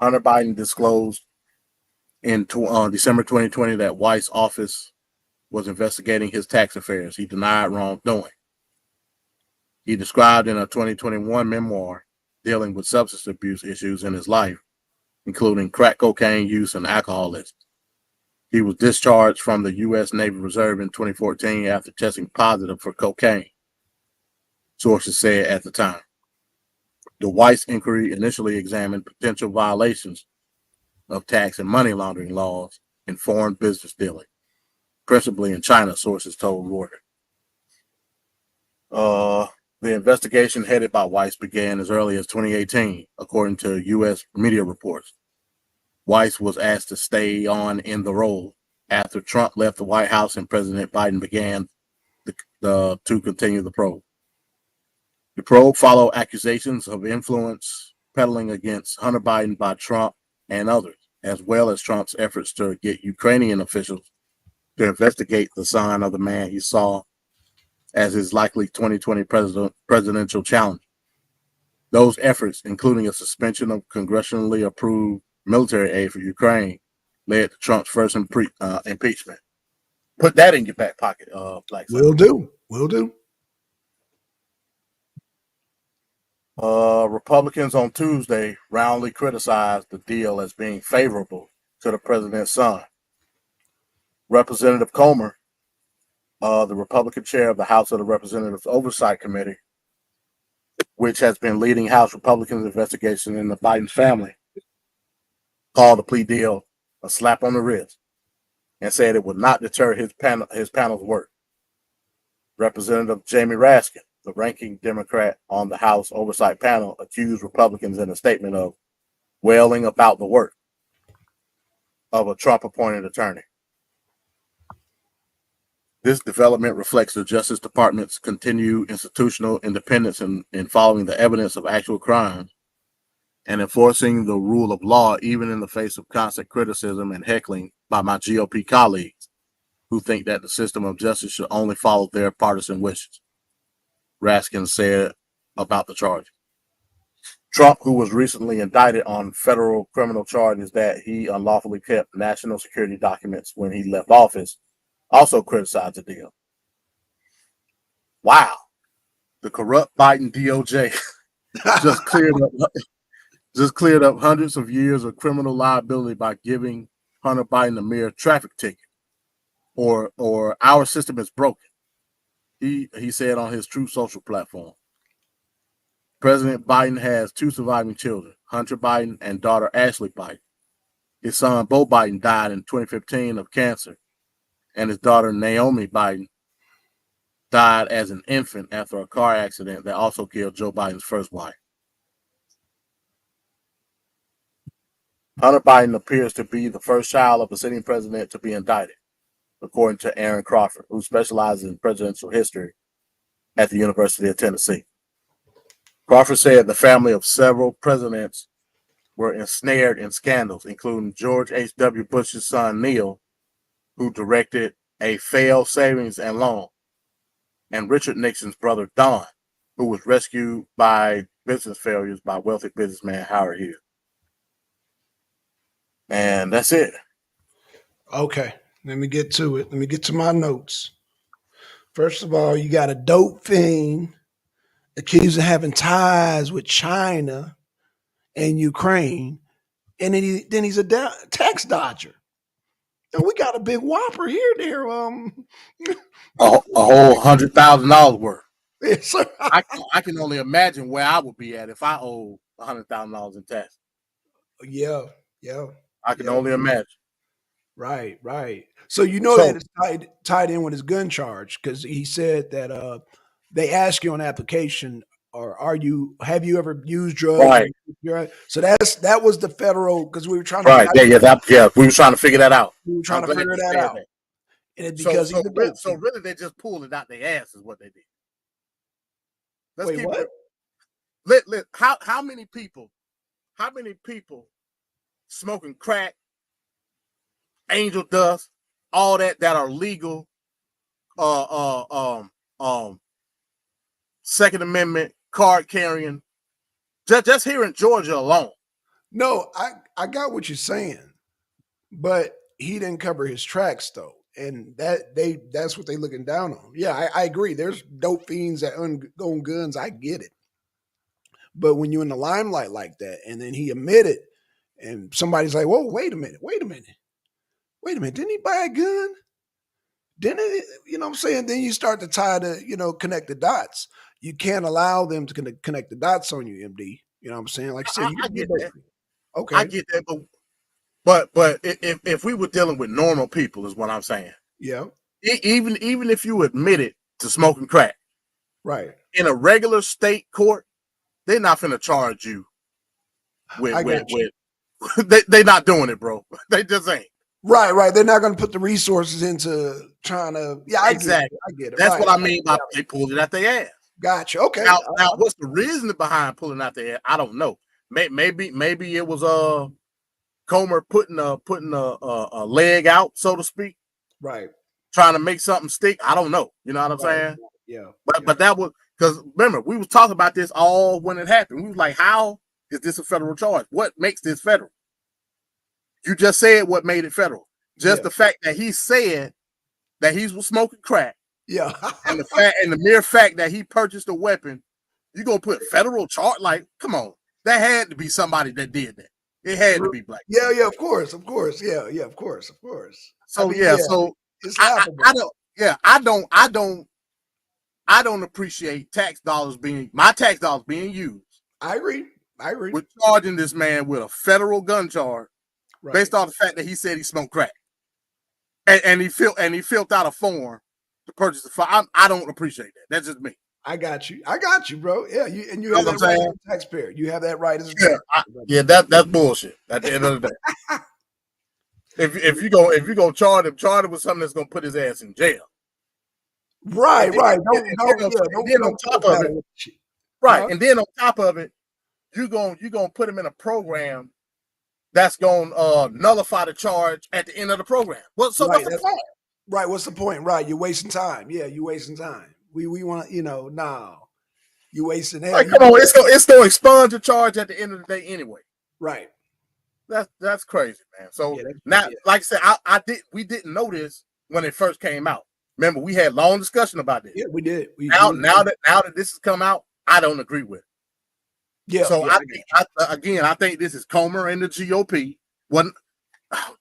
Hunter Biden disclosed in December 2020 that Weiss' office was investigating his tax affairs. He denied wrongdoing. He described in a 2021 memoir dealing with substance abuse issues in his life, including crack cocaine use and alcoholism. He was discharged from the U.S. Navy Reserve in 2014 after testing positive for cocaine, sources said at the time. The Weiss inquiry initially examined potential violations of tax and money laundering laws in foreign business dealing, principally in China, sources told Reuters. The investigation headed by Weiss began as early as 2018, according to U.S. media reports. Weiss was asked to stay on in the role after Trump left the White House and President Biden began to continue the probe. The probe followed accusations of influence peddling against Hunter Biden by Trump and others, as well as Trump's efforts to get Ukrainian officials to investigate the son of the man he saw as his likely 2020 presidential challenge. Those efforts, including a suspension of congressionally approved military aid for Ukraine, led to Trump's first impeachment. Put that in your back pocket, Blackson. Will do. Will do. Republicans on Tuesday roundly criticized the deal as being favorable to the president's son. Representative Comer, the Republican chair of the House of the Representatives Oversight Committee, which has been leading House Republicans' investigation in the Biden family, called the plea deal a slap on the wrist and said it would not deter his panel's work. Representative Jamie Raskin, the ranking Democrat on the House Oversight panel, accused Republicans in a statement of wailing about the work of a Trump-appointed attorney. This development reflects the Justice Department's continued institutional independence in following the evidence of actual crimes and enforcing the rule of law, even in the face of constant criticism and heckling by my GOP colleagues who think that the system of justice should only follow their partisan wishes, Raskin said about the charge. Trump, who was recently indicted on federal criminal charges that he unlawfully kept national security documents when he left office, also criticized the deal. Wow. The corrupt Biden DOJ just cleared up hundreds of years of criminal liability by giving Hunter Biden a mere traffic ticket. Or our system is broken, he said on his Truth Social platform. President Biden has 2 surviving children, Hunter Biden and daughter Ashley Biden. His son Beau Biden died in 2015 of cancer, and his daughter Naomi Biden died as an infant after a car accident that also killed Joe Biden's first wife. Hunter Biden appears to be the first child of a sitting president to be indicted, according to Aaron Crawford, who specializes in presidential history at the University of Tennessee. Crawford said the family of several presidents were ensnared in scandals, including George H.W. Bush's son, Neil, who directed a failed savings and loan, and Richard Nixon's brother, Don, who was rescued by business failures by wealthy businessman Howard Hughes. And that's it. Okay, let me get to it. Let me get to my notes. First of all, you got a dope fiend accused of having ties with China and Ukraine, and then he's a tax dodger. And we got a big whopper here, there. A whole $100,000 worth. Yes, sir. I can only imagine where I would be at if I owed $100,000 in tax. Yeah. I can only imagine. Right. So that it's tied in with his gun charge, because he said that they ask you on application, or have you ever used drugs? Right. So that was the federal, because we were trying to we were trying to figure that out. We were trying to figure that out. And it's because so really they just pulled it out their ass is what they did. Wait, what? How many people smoking crack, angel dust, all that are legal, Second Amendment card carrying, just here in Georgia alone? No, I got what you're saying, but he didn't cover his tracks though, and that's what they looking down on. Yeah, I agree. There's dope fiends that own guns. I get it, but when you're in the limelight like that, and then he admitted, and somebody's like, "Whoa, wait a minute! Didn't he buy a gun? Didn't it?" You know what I'm saying? Then you start to try to connect the dots. You can't allow them to connect the dots on you, MD. You know what I'm saying? Like I said, I get that. Okay, I get that, but if we were dealing with normal people, is what I'm saying. Yeah. Even if you admitted to smoking crack, right, in a regular state court, they're not finna charge you with they're not doing it, bro. They just ain't. Right. They're not going to put the resources into trying to. Yeah, exactly. I get it. That's what I mean by they pulled it out their ass. Gotcha. Okay. Now, what's the reason behind pulling out their ass? I don't know. Maybe it was Comer putting a leg out, so to speak. Right. Trying to make something stick. I don't know. You know what I'm saying? Yeah. But that was because remember we was talking about this all when it happened. We was like, how is this a federal charge? What makes this federal? You just said what made it federal. Just the fact that he said that he was smoking crack. Yeah. and the mere fact that he purchased a weapon, you gonna put federal charge? Like, come on. That had to be somebody that did that. It had to be black. Yeah, of course. Yeah, of course. So so it's I don't appreciate my tax dollars being used. I agree. With charging this man with a federal gun charge based on the fact that he said he smoked crack. And he filled out a form to purchase the fire. I don't appreciate that. That's just me. I got you, bro. Yeah, you have that right as a taxpayer. You have that right as a taxpayer. That's bullshit. At the end of the day, if you go charge him with something that's gonna put his ass in jail. Right. And then on top of it, you're gonna put him in a program that's gonna nullify the charge at the end of the program. Well, so Right. what's the point? Right. What's the point? Right. You're wasting time. Yeah, you're wasting time. We want, no. You wasting hell. Like, come on, it's gonna expunge the charge at the end of the day anyway. Right. That's crazy, man. So Yeah, now, like I said, we didn't know this when it first came out. Remember, we had long discussion about this. Yeah, we did. Now that this has come out, I don't agree with it. Yeah. So I think this is Comer and the GOP.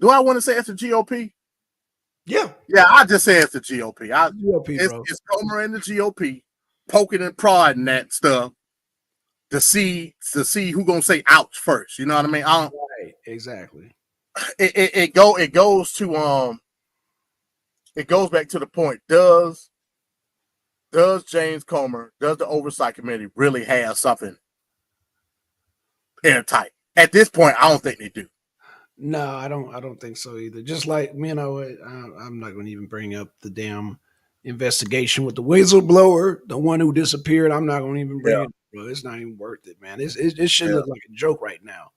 Do I want to say it's the GOP? Yeah. Yeah, I just say it's the GOP. GOP, bro. It's Comer and the GOP poking and prodding that stuff to see who gonna say ouch first. You know what I mean? Right. Exactly. It goes back to the point. Does James Comer, does the oversight committee really have something airtight? At this point, I don't think they do. No, I don't think so either. Just like, I'm not going to even bring up the damn investigation with the whistleblower, the one who disappeared. I'm not going to even bring it up, bro. It's not even worth it, man. It should look like a joke right now.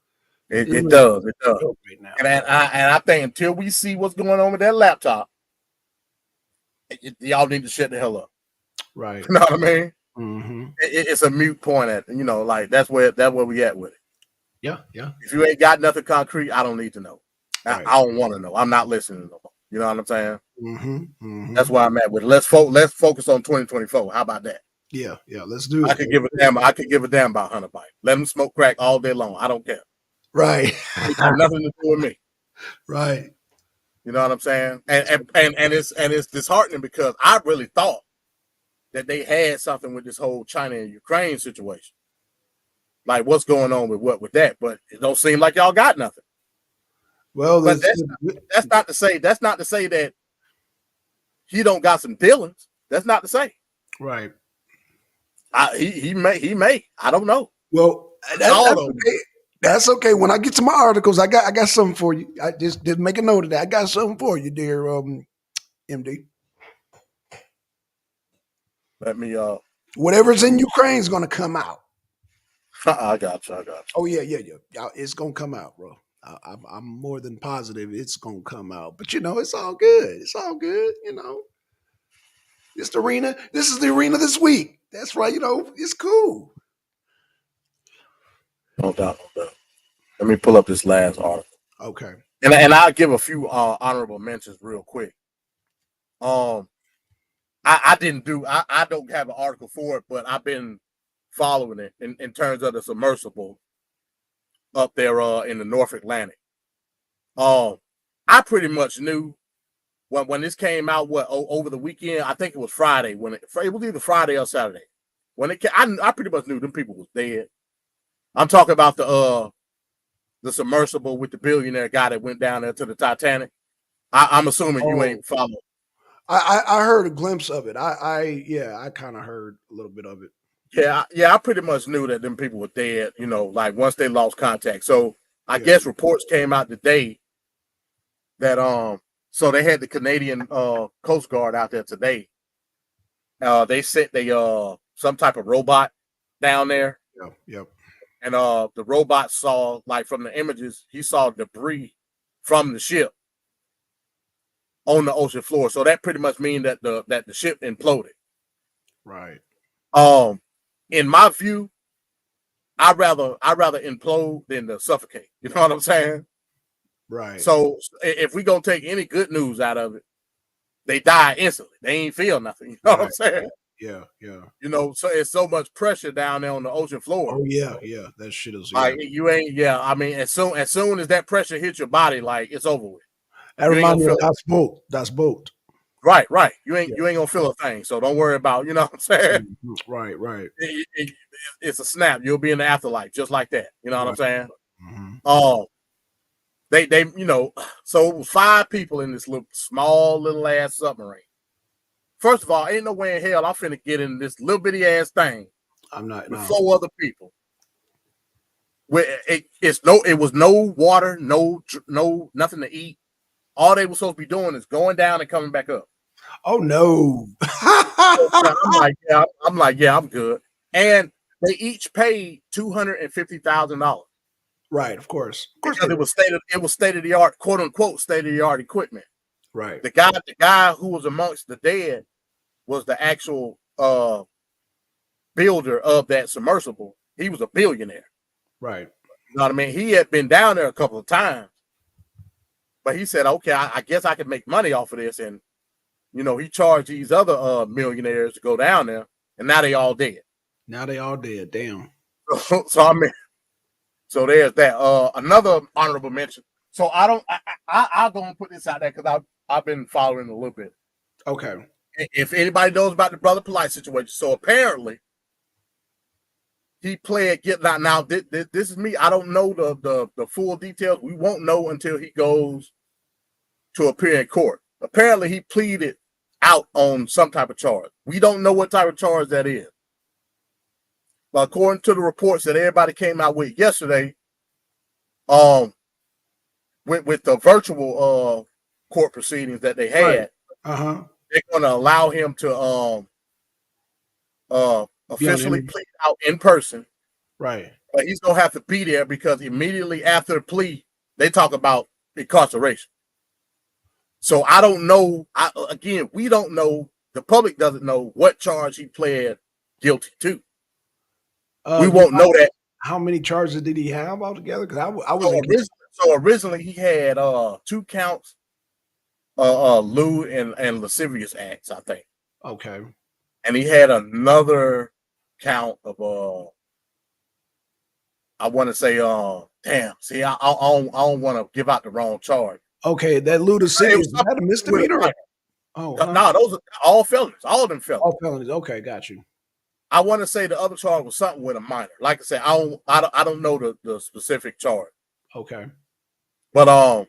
It does. Right now. And I think until we see what's going on with that laptop, y'all need to shut the hell up. Right. You know what I mean? Mm-hmm. It's a mute point at, like that's where we at with it. Yeah, yeah. If you ain't got nothing concrete, I don't need to know. Right. I don't want to know. I'm not listening no more. You know what I'm saying? Mm-hmm. Mm-hmm. That's why I'm at with it. Let's focus on 2024. How about that? Yeah, let's do it. I could give a damn about Hunter Biden. Let him smoke crack all day long. I don't care. Right. It got nothing to do with me. Right. You know what I'm saying? And it's disheartening because I really thought that they had something with this whole China and Ukraine situation. Like what's going on with that, but it don't seem like y'all got nothing. Well, but that's not to say that he don't got some dealings. That's not to say. Right. He may. I don't know. Well, that's okay. That's okay. When I get to my articles, I got something for you. I just make a note of that. I got something for you, dear MD. Let me whatever's in Ukraine is gonna come out. I got you. Oh yeah. It's gonna come out, bro. I'm more than positive it's gonna come out. But it's all good. It's all good. This is the arena this week. That's right. It's cool. No doubt. Let me pull up this last article. Okay. And I'll give a few honorable mentions real quick. I don't have an article for it, but I've been following it in terms of the submersible up there in the North Atlantic. I pretty much knew when this came out over the weekend. I think it was Friday it was either Friday or Saturday when it came. I pretty much knew them people was dead. I'm talking about the submersible with the billionaire guy that went down there to the Titanic. I'm assuming you ain't following. I heard a glimpse of it. I kind of heard a little bit of it. Yeah, I pretty much knew that them people were dead, like once they lost contact. So I guess reports came out today that so they had the Canadian Coast Guard out there today. They sent some type of robot down there. Yep. And the robot saw, like from the images, he saw debris from the ship on the ocean floor. So that pretty much means that the ship imploded. Right. In my view, I'd rather implode than to suffocate. You know what I'm saying? Right. So if we gonna take any good news out of it, they die instantly. They ain't feel nothing. You know what I'm saying? Yeah. So it's so much pressure down there on the ocean floor. Oh yeah. That shit is like you ain't. Yeah, I mean, as soon as that pressure hits your body, like it's over with. That reminds me of That's boat. Right. You ain't gonna feel a thing. So don't worry about. You know what I'm saying? Right. It's a snap. You'll be in the afterlife just like that. You know what I'm saying? Mm-hmm. They so it was 5 people in this small little ass submarine. First of all, ain't no way in hell I'm finna get in this little bitty ass thing. I'm not. With 4 other people. Where it was no water, no nothing to eat. All they were supposed to be doing is going down and coming back up. Oh no! I'm like, yeah, I'm good. And They each paid $250,000 Right. Of course. because it was state of the art, quote unquote, state of the art equipment. Right. The guy who was amongst the dead was the actual builder of that submersible. He was a billionaire. Right. You know what I mean? He had been down there a couple of times, but he said, "Okay, I guess I could make money off of this." And he charged these other millionaires to go down there, and now they all dead. Now they all dead. Damn. So I mean, so there's that. Another honorable mention. So I'll go and put this out there because I've been following a little bit. Okay. If anybody knows about the Brother Polite situation, so apparently he pled guilty. Now this is me. I don't know the full details. We won't know until he goes to appear in court. Apparently he pleaded out on some type of charge. We don't know what type of charge that is. But according to the reports that everybody came out with yesterday, with the virtual court proceedings that they had, right. They're going to allow him to officially plead out in person. Right. But he's going to have to be there because immediately after the plea, they talk about incarceration. So I don't know. Again, we don't know. The public doesn't know what charge he pled guilty to. We won't know that. How many charges did he have altogether? Because I was originally he had 2 counts, lewd and lascivious acts, I think. Okay. And he had another count of I want to say damn. See, I don't want to give out the wrong charge. Okay, that lewd lascivious, is that a misdemeanor? Oh, no, those are all felonies. All of them felonies. All felonies. Okay, got you. I want to say the other charge was something with a minor. Like I said, I don't know the specific charge. Okay. But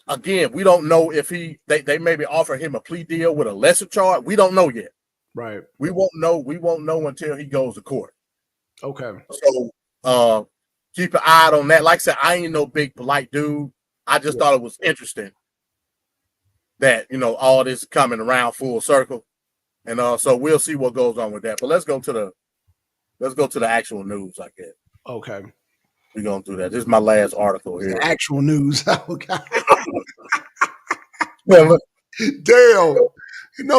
again, we don't know if they maybe offer him a plea deal with a lesser charge. We don't know yet. Right. We won't know until he goes to court. Okay. So keep an eye on that. Like I said, I ain't no big polite dude. I just thought it was interesting that all this is coming around full circle. And so we'll see what goes on with that. But let's go to the actual news, I guess. Okay. We're gonna do that. This is my last article here. The actual news. Oh God. Well, damn.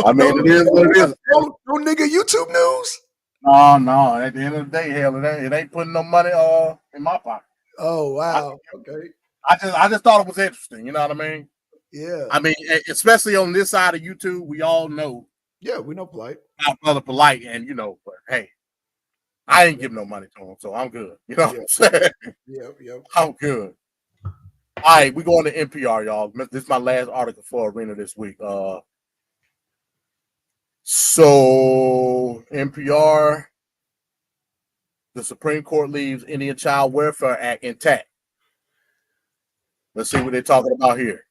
I mean, it is what it is. No nigga YouTube news. No. At the end of the day, hell, it ain't putting no money in my pocket. Oh wow. Okay. I just thought it was interesting. You know what I mean? Yeah. I mean, especially on this side of YouTube, we all know. Yeah, we know Polite. Our brother Polite, and but hey, I ain't giving no money to him, so I'm good. You know what I'm saying? Yep. I'm good. All right, we're going to NPR, y'all. This is my last article for Arena this week. So NPR, the Supreme Court leaves Indian Child Welfare Act intact. Let's see what they're talking about here.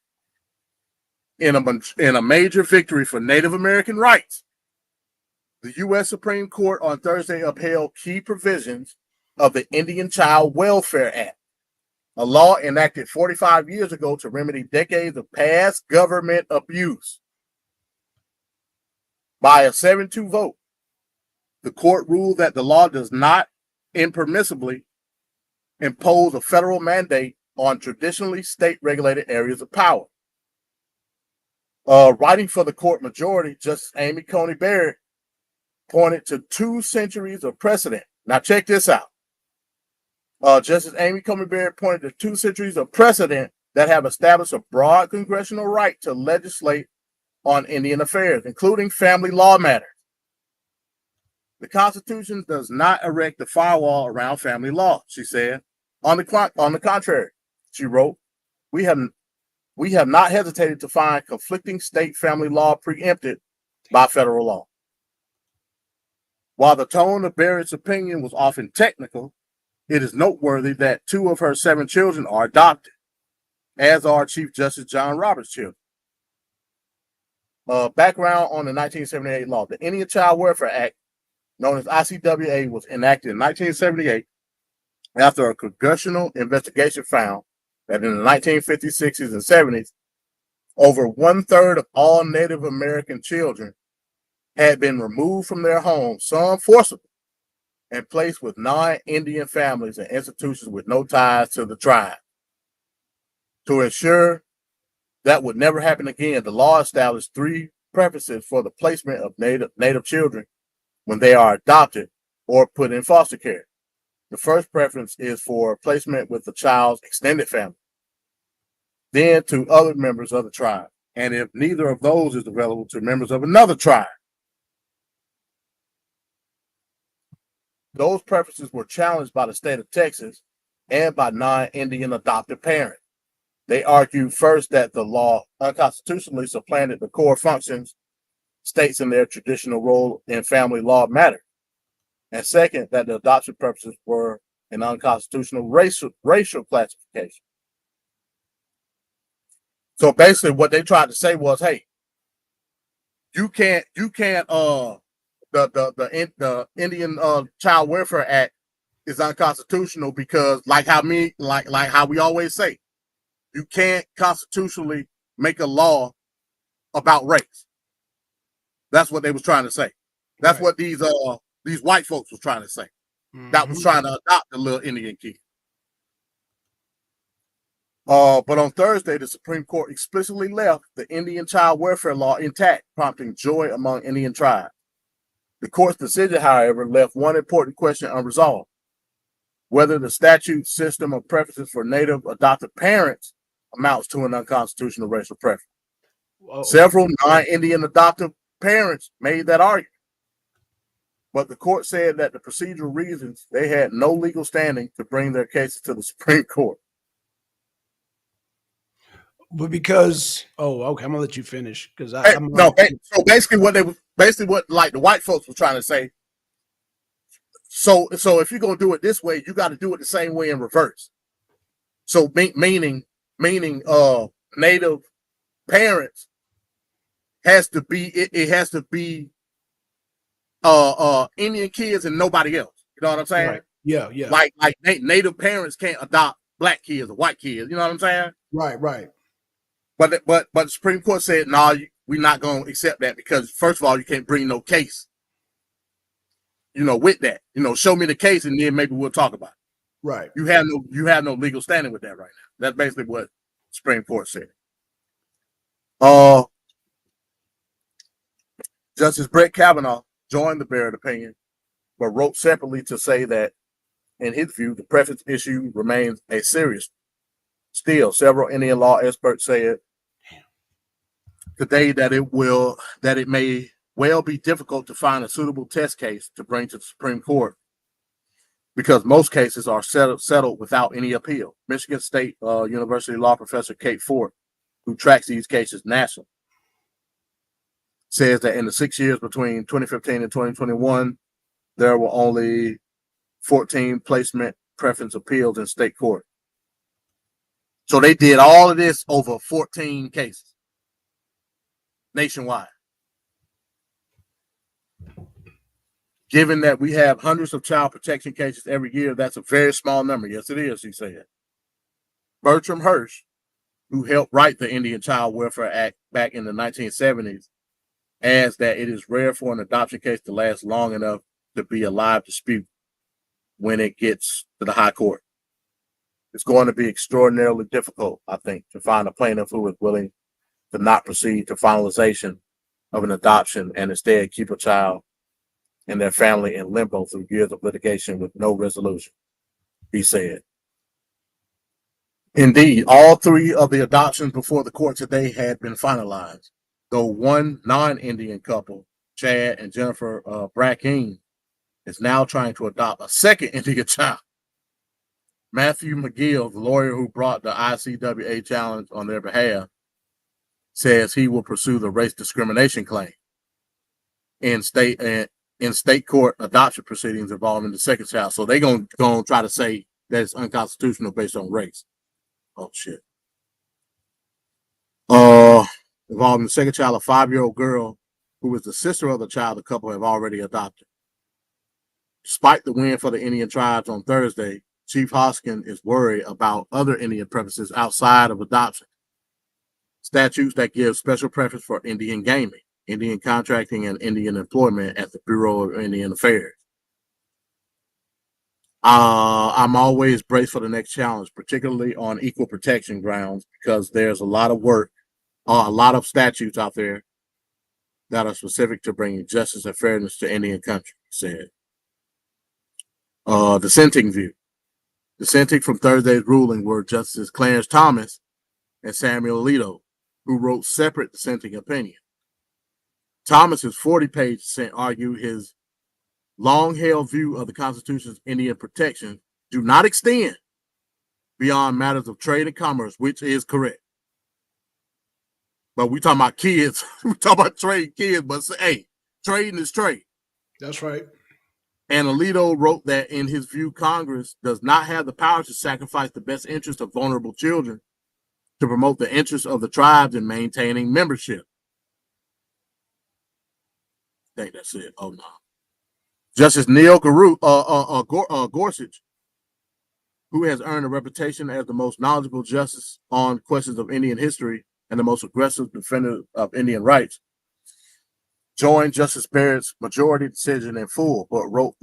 In a major victory for Native American rights, the U.S. Supreme Court on Thursday upheld key provisions of the Indian Child Welfare Act, a law enacted 45 years ago to remedy decades of past government abuse. By a 7-2 vote, the court ruled that the law does not impermissibly impose a federal mandate on traditionally state-regulated areas of power. Writing for the court majority, Justice Amy Coney Barrett pointed to 2 centuries of precedent. Now check this out. Justice Amy Coney Barrett pointed to 2 centuries of precedent that have established a broad congressional right to legislate on Indian affairs, including family law matters. The Constitution does not erect a firewall around family law, she said. On the contrary, she wrote, we have not hesitated to find conflicting state family law preempted by federal law. While the tone of Barrett's opinion was often technical, it is noteworthy that 2 of her 7 children are adopted, as are Chief Justice John Roberts' children. Background on the 1978 law. The Indian Child Welfare Act, known as ICWA, was enacted in 1978 after a congressional investigation found that in the 1950s, 60s, and 70s, over 1/3 of all Native American children had been removed from their homes, some forcibly, and placed with non-Indian families and institutions with no ties to the tribe. To ensure that would never happen again, the law established 3 preferences for the placement of Native children when they are adopted or put in foster care. The first preference is for placement with the child's extended family, then to other members of the tribe, and if neither of those is available, to members of another tribe. Those preferences were challenged by the state of Texas and by non-Indian adopted parents. They argued first that the law unconstitutionally supplanted the core functions states in their traditional role in family law matter. And second, that the adoption preferences were an unconstitutional racial classification. So basically what they tried to say was, hey, you can't the Indian Child Welfare Act is unconstitutional because like how we always say, you can't constitutionally make a law about race. That's what they was trying to say. That's what these white folks was trying to say. That was trying to adopt the little Indian kid. But on Thursday, the Supreme Court explicitly left the Indian child welfare law intact, prompting joy among Indian tribes. The court's decision, however, left one important question unresolved: whether the statute system of preferences for Native adopted parents amounts to an unconstitutional racial preference. Whoa. Several non-Indian adoptive parents made that argument, but the court said that the procedural reasons they had no legal standing to bring their cases to the Supreme Court. But because okay, I'm gonna let you finish because so basically what like the white folks were trying to say. So if you're gonna do it this way, you got to do it the same way in reverse. So meaning Native parents has to be it has to be Indian kids and nobody else. You know what I'm saying? Right. Yeah. Like Native parents can't adopt black kids or white kids. You know what I'm saying? Right. But the Supreme Court said, no, we're not going to accept that because first of all, you can't bring no case. With that, show me the case and then maybe we'll talk about it. Right. You have no legal standing with that right now. That's basically what the Supreme Court said. Justice Brett Kavanaugh joined the Barrett opinion, but wrote separately to say that, in his view, the preference issue remains a serious. Still, several Indian law experts said today that it may well be difficult to find a suitable test case to bring to the Supreme Court because most cases are settled without any appeal. Michigan State University law professor Kate Ford, who tracks these cases nationally, says that in the 6 years between 2015 and 2021, there were only 14 placement preference appeals in state court. So they did all of this over 14 cases nationwide. Given that we have hundreds of child protection cases every year, that's a very small number. Yes, it is, he said. Bertram Hirsch, who helped write the Indian Child Welfare Act back in the 1970s, adds that it is rare for an adoption case to last long enough to be a live dispute when it gets to the high court. It's going to be extraordinarily difficult, I think, to find a plaintiff who is willing to not proceed to finalization of an adoption and instead keep a child and their family in limbo through years of litigation with no resolution, he said. Indeed, all 3 of the adoptions before the court today had been finalized, though one non-Indian couple, Chad and Jennifer Brackeen, is now trying to adopt a second Indian child. Matthew McGill, the lawyer who brought the ICWA challenge on their behalf, says he will pursue the race discrimination claim in state court adoption proceedings involving the second child. So they're going to try to say that it's unconstitutional based on race. Oh, shit. Involving the second child, a 5-year-old girl who is the sister of the child the couple have already adopted. Despite the win for the Indian tribes on Thursday, Chief Hoskin is worried about other Indian preferences outside of adoption. Statutes that give special preference for Indian gaming, Indian contracting, and Indian employment at the Bureau of Indian Affairs. I'm always braced for the next challenge, particularly on equal protection grounds, because there's a lot of work, a lot of statutes out there that are specific to bringing justice and fairness to Indian country, he said. Dissenting view. Dissenting from Thursday's ruling were Justices Clarence Thomas and Samuel Alito, who wrote separate dissenting opinions. Thomas's 40-page dissent argued his long-held view of the Constitution's Indian protections do not extend beyond matters of trade and commerce, which is correct. But we talking about kids. We talking about trading kids, but say, hey, trading is trade. That's right. And Alito wrote that in his view, Congress does not have the power to sacrifice the best interest of vulnerable children to promote the interests of the tribes in maintaining membership. I think that's it. Oh, no. Justice Neil Gorsuch, who has earned a reputation as the most knowledgeable justice on questions of Indian history and the most aggressive defender of Indian rights, joined Justice Barrett's majority decision in full, but wrote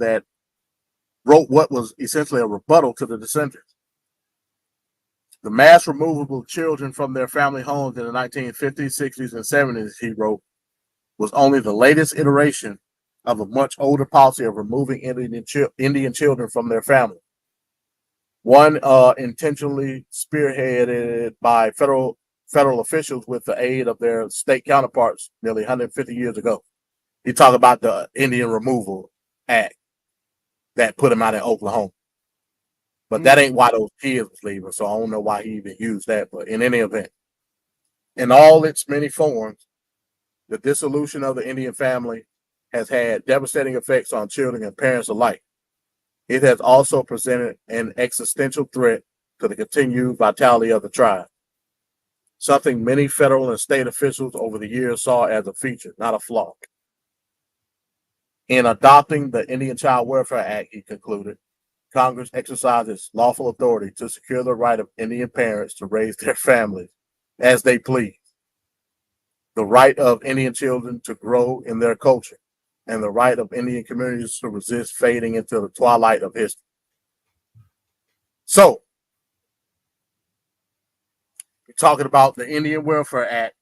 what was essentially a rebuttal to the dissenters. The mass removal of children from their family homes in the 1950s, 60s, and 70s, he wrote, was only the latest iteration of a much older policy of removing Indian children from their families. One intentionally spearheaded by federal officials with the aid of their state counterparts nearly 150 years ago. He talked about the Indian Removal Act that put him out in Oklahoma. But that ain't why those kids was leaving, so I don't know why he even used that. But in any event, in all its many forms, the dissolution of the Indian family has had devastating effects on children and parents alike. It has also presented an existential threat to the continued vitality of the tribe, something many federal and state officials over the years saw as a feature, not a flaw. In adopting the Indian Child Welfare Act, he concluded, Congress exercises lawful authority to secure the right of Indian parents to raise their families as they please, the right of Indian children to grow in their culture, and the right of Indian communities to resist fading into the twilight of history. So, we're talking about the Indian Welfare Act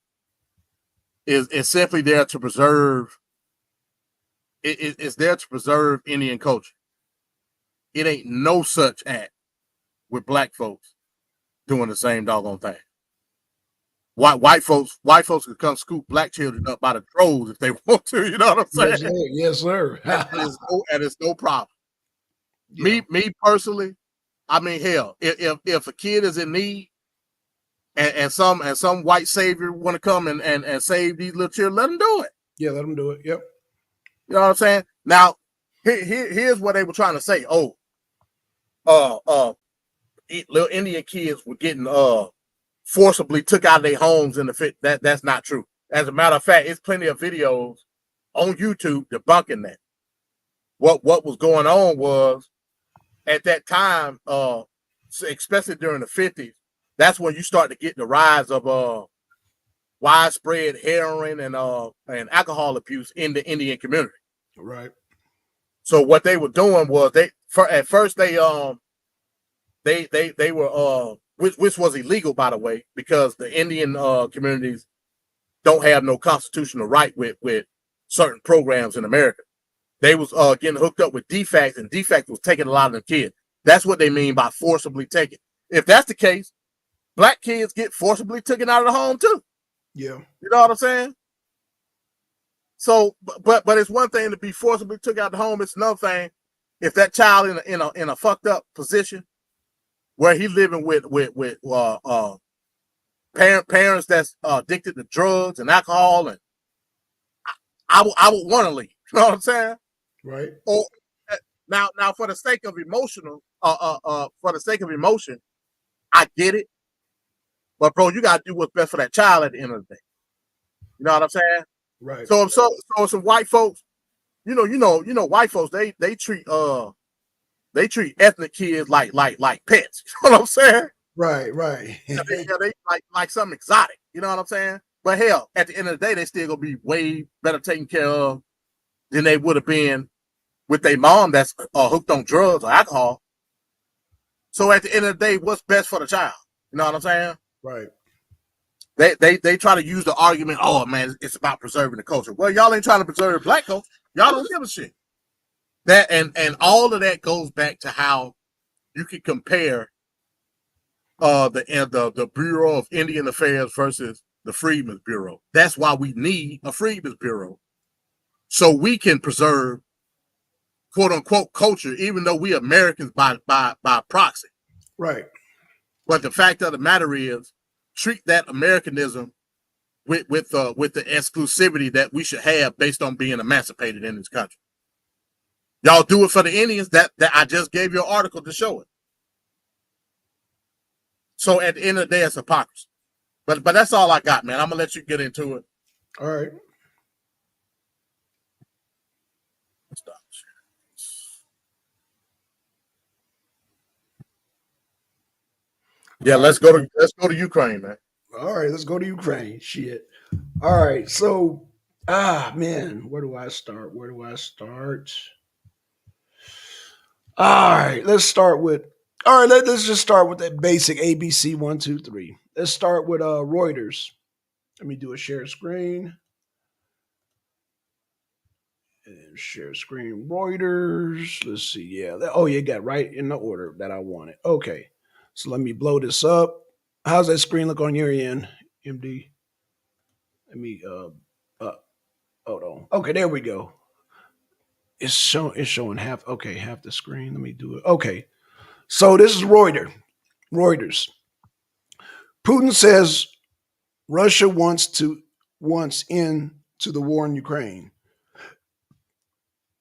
is simply there to preserve. It's there to preserve Indian culture. It ain't no such act with black folks doing the same doggone thing. White folks could come scoop black children up by the droves if they want to. You know what I'm saying? Yes, sir. and it's no problem. Yeah. Me personally, I mean, hell, if a kid is in need and some white savior want to come and save these little children, let them do it. Yeah, let them do it. Yep. You know what I'm saying? Now, here's what they were trying to say. Little Indian kids were getting forcibly took out of their homes in the fit. That's not true. As a matter of fact, it's plenty of videos on YouTube debunking that. What was going on was at that time, especially during the 50s, that's when you start to get the rise of widespread heroin and alcohol abuse in the Indian community. Right. So what they were doing was at first they were which was illegal, by the way, because the Indian communities don't have no constitutional right with certain programs in America. They was getting hooked up with defects, and defects was taking a lot of the kids. That's what they mean by forcibly taken. If that's the case, black kids get forcibly taken out of the home too. Yeah. You know what I'm saying? So, but it's one thing to be forcibly took out of the home. It's another thing if that child in a fucked up position where he's living with parents that's addicted to drugs and alcohol, and I would want to leave. You know what I'm saying? Right. Or now for the sake of emotion, I get it. But bro, you gotta do what's best for that child at the end of the day. You know what I'm saying? Right. So some white folks, you know, white folks they treat ethnic kids like pets. You know what I'm saying? Right. They like something exotic. You know what I'm saying? But hell, at the end of the day, they still gonna be way better taken care of than they would have been with their mom that's hooked on drugs or alcohol. So at the end of the day, what's best for the child? You know what I'm saying? Right. They try to use the argument, oh man, it's about preserving the culture. Well, y'all ain't trying to preserve black culture. Y'all don't give a shit. That and all of that goes back to how you can compare the Bureau of Indian Affairs versus the Freedmen's Bureau. That's why we need a Freedmen's Bureau, so we can preserve quote unquote culture, even though we Americans by proxy. Right. But the fact of the matter is, treat that Americanism with the exclusivity that we should have based on being emancipated in this country. Y'all do it for the Indians. That I just gave you an article to show it. So at the end of the day, it's hypocrisy. But that's all I got, man. I'm gonna let you get into it. All right. Stop. Yeah, let's go to Ukraine, man. All right, let's go to Ukraine. Shit. All right. So, man, where do I start? Where do I start? All right, let's start with. All right, let's just start with that basic ABC 1, 2, 3. Let's start with Reuters. Let me do a share screen. And share screen Reuters. Let's see. Yeah. Oh, you got right in the order that I wanted. Okay. So let me blow this up. How's that screen look on your end, MD? Let me hold on. Okay, there we go. It's showing half. Okay, half the screen. Let me do it. Okay. So this is Reuters. Putin says Russia wants into the war in Ukraine.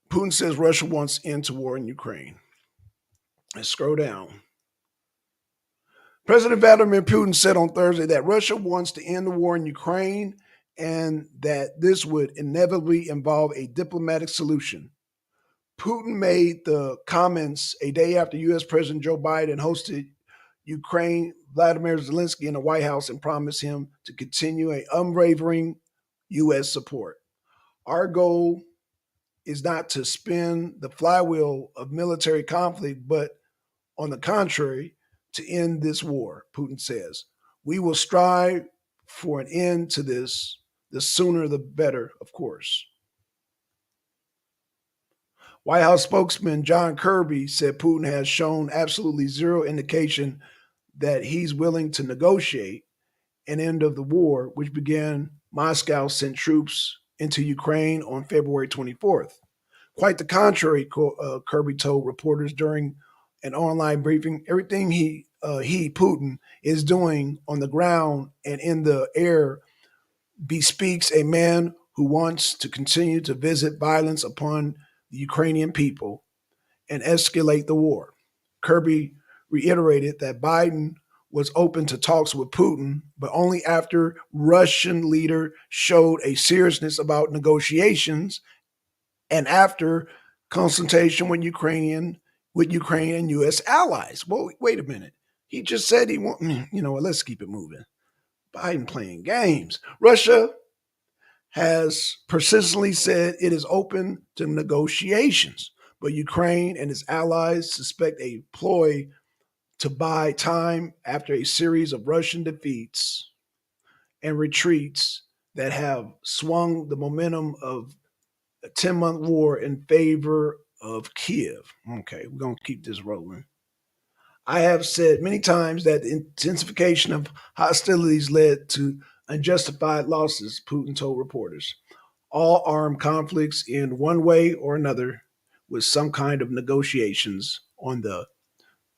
Putin says Russia wants into war in Ukraine. Let's scroll down. President Vladimir Putin said on Thursday that Russia wants to end the war in Ukraine and that this would inevitably involve a diplomatic solution. Putin made the comments a day after U.S. President Joe Biden hosted Ukraine Vladimir Zelensky in the White House and promised him to continue an unwavering U.S. support. Our goal is not to spin the flywheel of military conflict, but on the contrary, to end this war, Putin says. We will strive for an end to this. The sooner the better, of course. White House spokesman John Kirby said Putin has shown absolutely zero indication that he's willing to negotiate an end of the war, which began. Moscow sent troops into Ukraine on February 24th. Quite the contrary, Kirby told reporters during an online briefing. Everything Putin, is doing on the ground and in the air bespeaks a man who wants to continue to visit violence upon the Ukrainian people and escalate the war. Kirby reiterated that Biden was open to talks with Putin, but only after Russian leader showed a seriousness about negotiations and after consultation with Ukraine and U.S. allies. Well, wait a minute. He just said he want. Let's keep it moving. Biden playing games. Russia has persistently said it is open to negotiations, but Ukraine and its allies suspect a ploy to buy time after a series of Russian defeats and retreats that have swung the momentum of a 10-month war in favor of Kiev. Okay, we're going to keep this rolling. I have said many times that the intensification of hostilities led to unjustified losses, Putin told reporters. All armed conflicts end one way or another with some kind of negotiations on the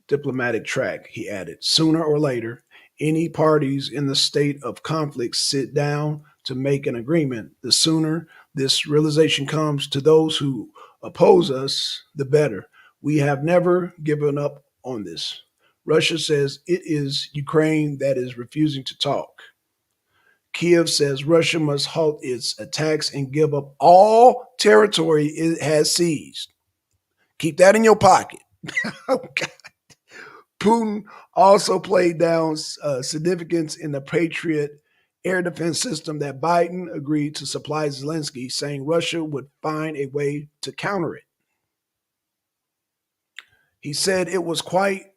diplomatic track, he added. Sooner or later, any parties in the state of conflict sit down to make an agreement. The sooner this realization comes to those who oppose us, the better. We have never given up on this. Russia says it is Ukraine that is refusing to talk. Kiev says Russia must halt its attacks and give up all territory it has seized. Keep that in your pocket. Okay. Putin also played down significance in the Patriot air defense system that Biden agreed to supply Zelensky, saying Russia would find a way to counter it. He said it was quite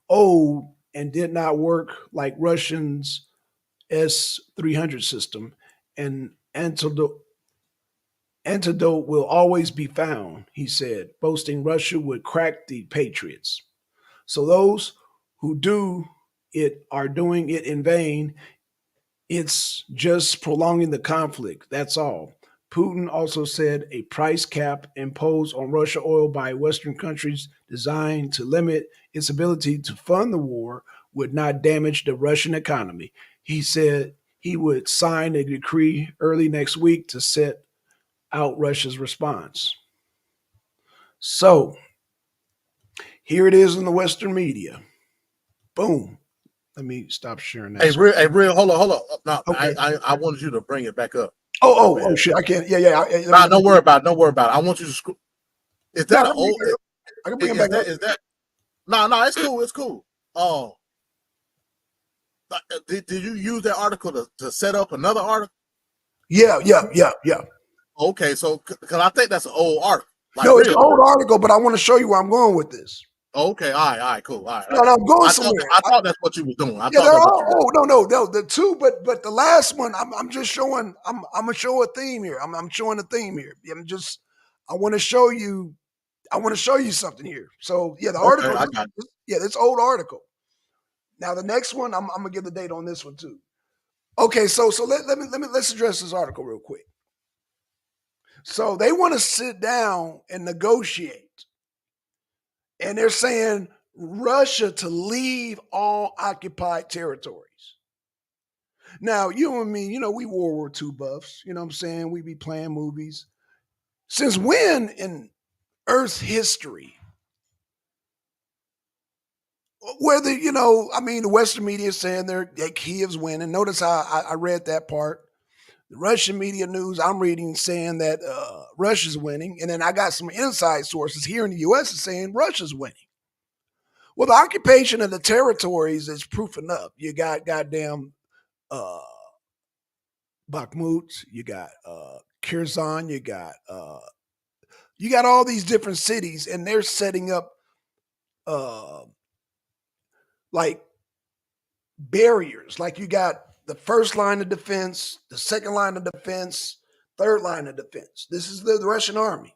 old and did not work like Russians' S-300 system. An antidote will always be found, he said, boasting Russia would crack the Patriots. So those who do it are doing it in vain. It's just prolonging the conflict. That's all. Putin also said a price cap imposed on Russia oil by Western countries designed to limit its ability to fund the war would not damage the Russian economy. He said he would sign a decree early next week to set out Russia's response. So here it is in the Western media. Boom. Let me stop sharing that. Hey, real, hold on. No, Okay. I wanted you to bring it back up. Oh, shit. I can't. Yeah. Nah, don't worry about it. Don't worry about it. I want you to screw. Is No, that an old? I can bring it Is back up. that? No, it's cool. It's cool. Oh, did you use that article to set up another article? Yeah. Okay, so because I think that's an old article, like No, it's an real old old. article, but I want to show you where I'm going with this. Okay, all right, cool, all right. No, I'm going I somewhere. thought that's what you were doing. I Yeah, thought they're that's what you all. were. Oh, no. The two, but the last one, I'm just showing. I'm gonna show a theme here. I'm showing a theme here. I want to show you. I want to show you something here. So yeah, the Okay, article. I got it. Yeah, this old article. Now the next one, I'm gonna give the date on this one too. Okay, so let's address this article real quick. So they want to sit down and negotiate, and they're saying Russia to leave all occupied territories. Now, you and me, we World War II buffs. You know what I'm saying? We be playing movies. Since when in Earth's history, whether, the Western media is saying that Kiev's winning. Notice how I read that part. The Russian media news I'm reading saying that Russia's winning. And then I got some inside sources here in the U.S. is saying Russia's winning. Well, the occupation of the territories is proof enough. You got goddamn uh, Bakhmut, you got Kherson, you got all these different cities, and they're setting up uh, like barriers. Like you got the first line of defense, the second line of defense, third line of defense. This is the Russian army.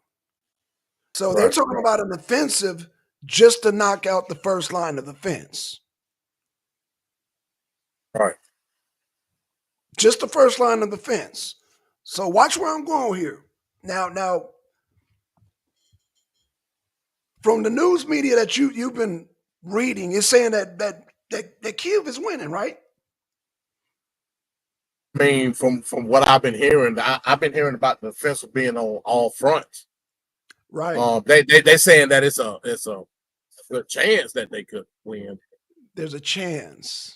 So they're Right, talking about an offensive just to knock out the first line of defense. right. Just the first line of defense. So watch where I'm going here. Now, from the news media that you've been reading, it's saying that Kiev is winning, right? I mean, from what I've been hearing, I've been hearing about the offensive being on all fronts. Right. They saying that it's a good chance that they could win. There's a chance.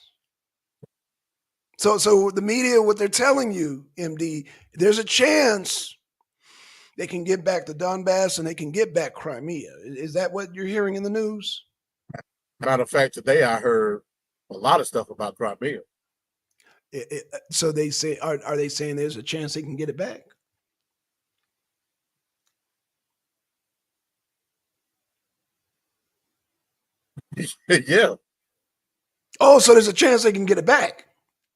So the media, what they're telling you, MD, there's a chance they can get back to Donbass and they can get back Crimea. Is that what you're hearing in the news? Matter of fact, today I heard a lot of stuff about Crimea. So they say, are they saying there's a chance they can get it back? Yeah, Oh, so there's a chance they can get it back.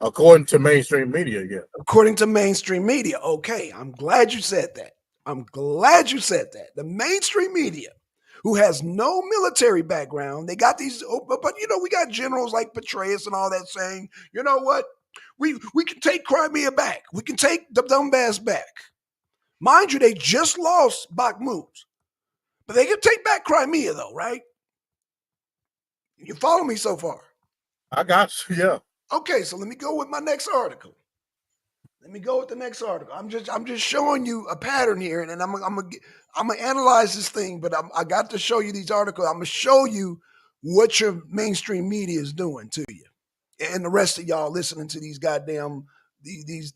according to mainstream media, yeah. According to mainstream media. Okay, I'm glad you said that. I'm glad you said that. The mainstream media, who has no military background, they got these, but we got generals like Petraeus and all that saying, you know what? We can take Crimea back. We can take the Donbass back. Mind you, they just lost Bakhmut, but they can take back Crimea, though, right? You follow me so far? I got you, yeah. Okay, so let me go with my next article. Let me go with the next article. I'm just showing you a pattern here, and I'm gonna analyze this thing. But I got to show you these articles. I'm gonna show you what your mainstream media is doing to you, and the rest of y'all listening to these goddamn these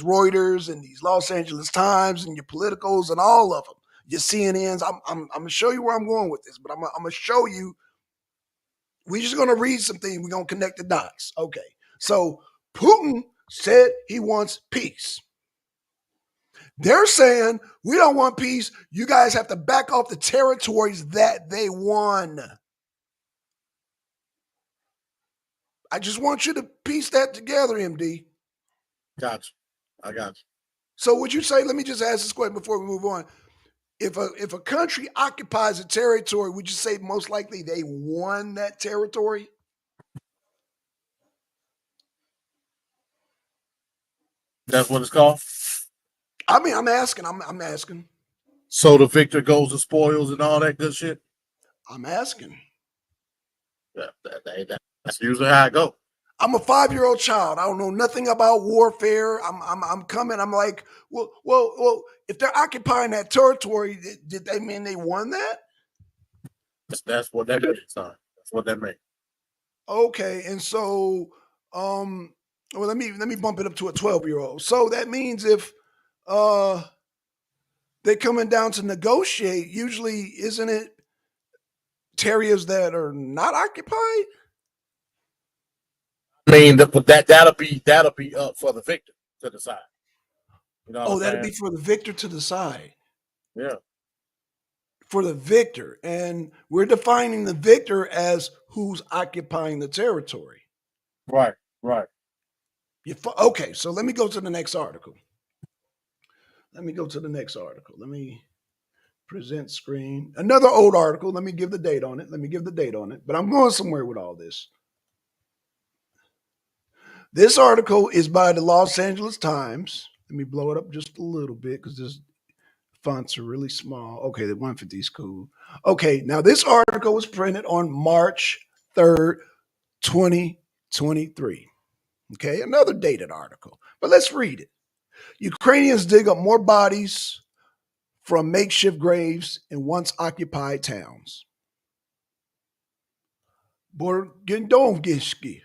Reuters and these Los Angeles Times and your politicals and all of them, your CNNs. I'm gonna show you where I'm going with this, but I'm gonna show you. We're just gonna read some things. We're gonna connect the dots. Okay, so Putin said he wants peace. They're saying we don't want peace. You guys have to back off the territories that they won. I just want you to piece that together, MD. Got you. I got you. So would you say, let me just ask this question before we move on. If a country occupies a territory, would you say most likely they won that territory? That's what it's called. I mean, I'm asking. I'm asking. So the victor goes to spoils and all that good shit. I'm asking. That's usually how I go. I'm a 5-year-old child. I don't know nothing about warfare. I'm coming. I'm like, well. If they're occupying that territory, did they mean they won that? That's what that means, son. That's what that means. Okay, and so, well, let me bump it up to a 12-year-old. So that means if uh they're coming down to negotiate, usually isn't it territories that are not occupied? I mean, but that'll be up for the victor to decide. You know what I'm Oh, that'd saying? be for the victor to decide. Yeah. For the victor, and we're defining the victor as who's occupying the territory. Right. Right. Okay, so let me go to the next article. Let me present screen. Another old article. Let me give the date on it. But I'm going somewhere with all this. This article is by the Los Angeles Times. Let me blow it up just a little bit because this fonts are really small. Okay, the 150 is cool. Okay, now this article was printed on March 3rd, 2023. Okay, another dated article. But let's read it. Ukrainians dig up more bodies from makeshift graves in once occupied towns. Borgendovsky,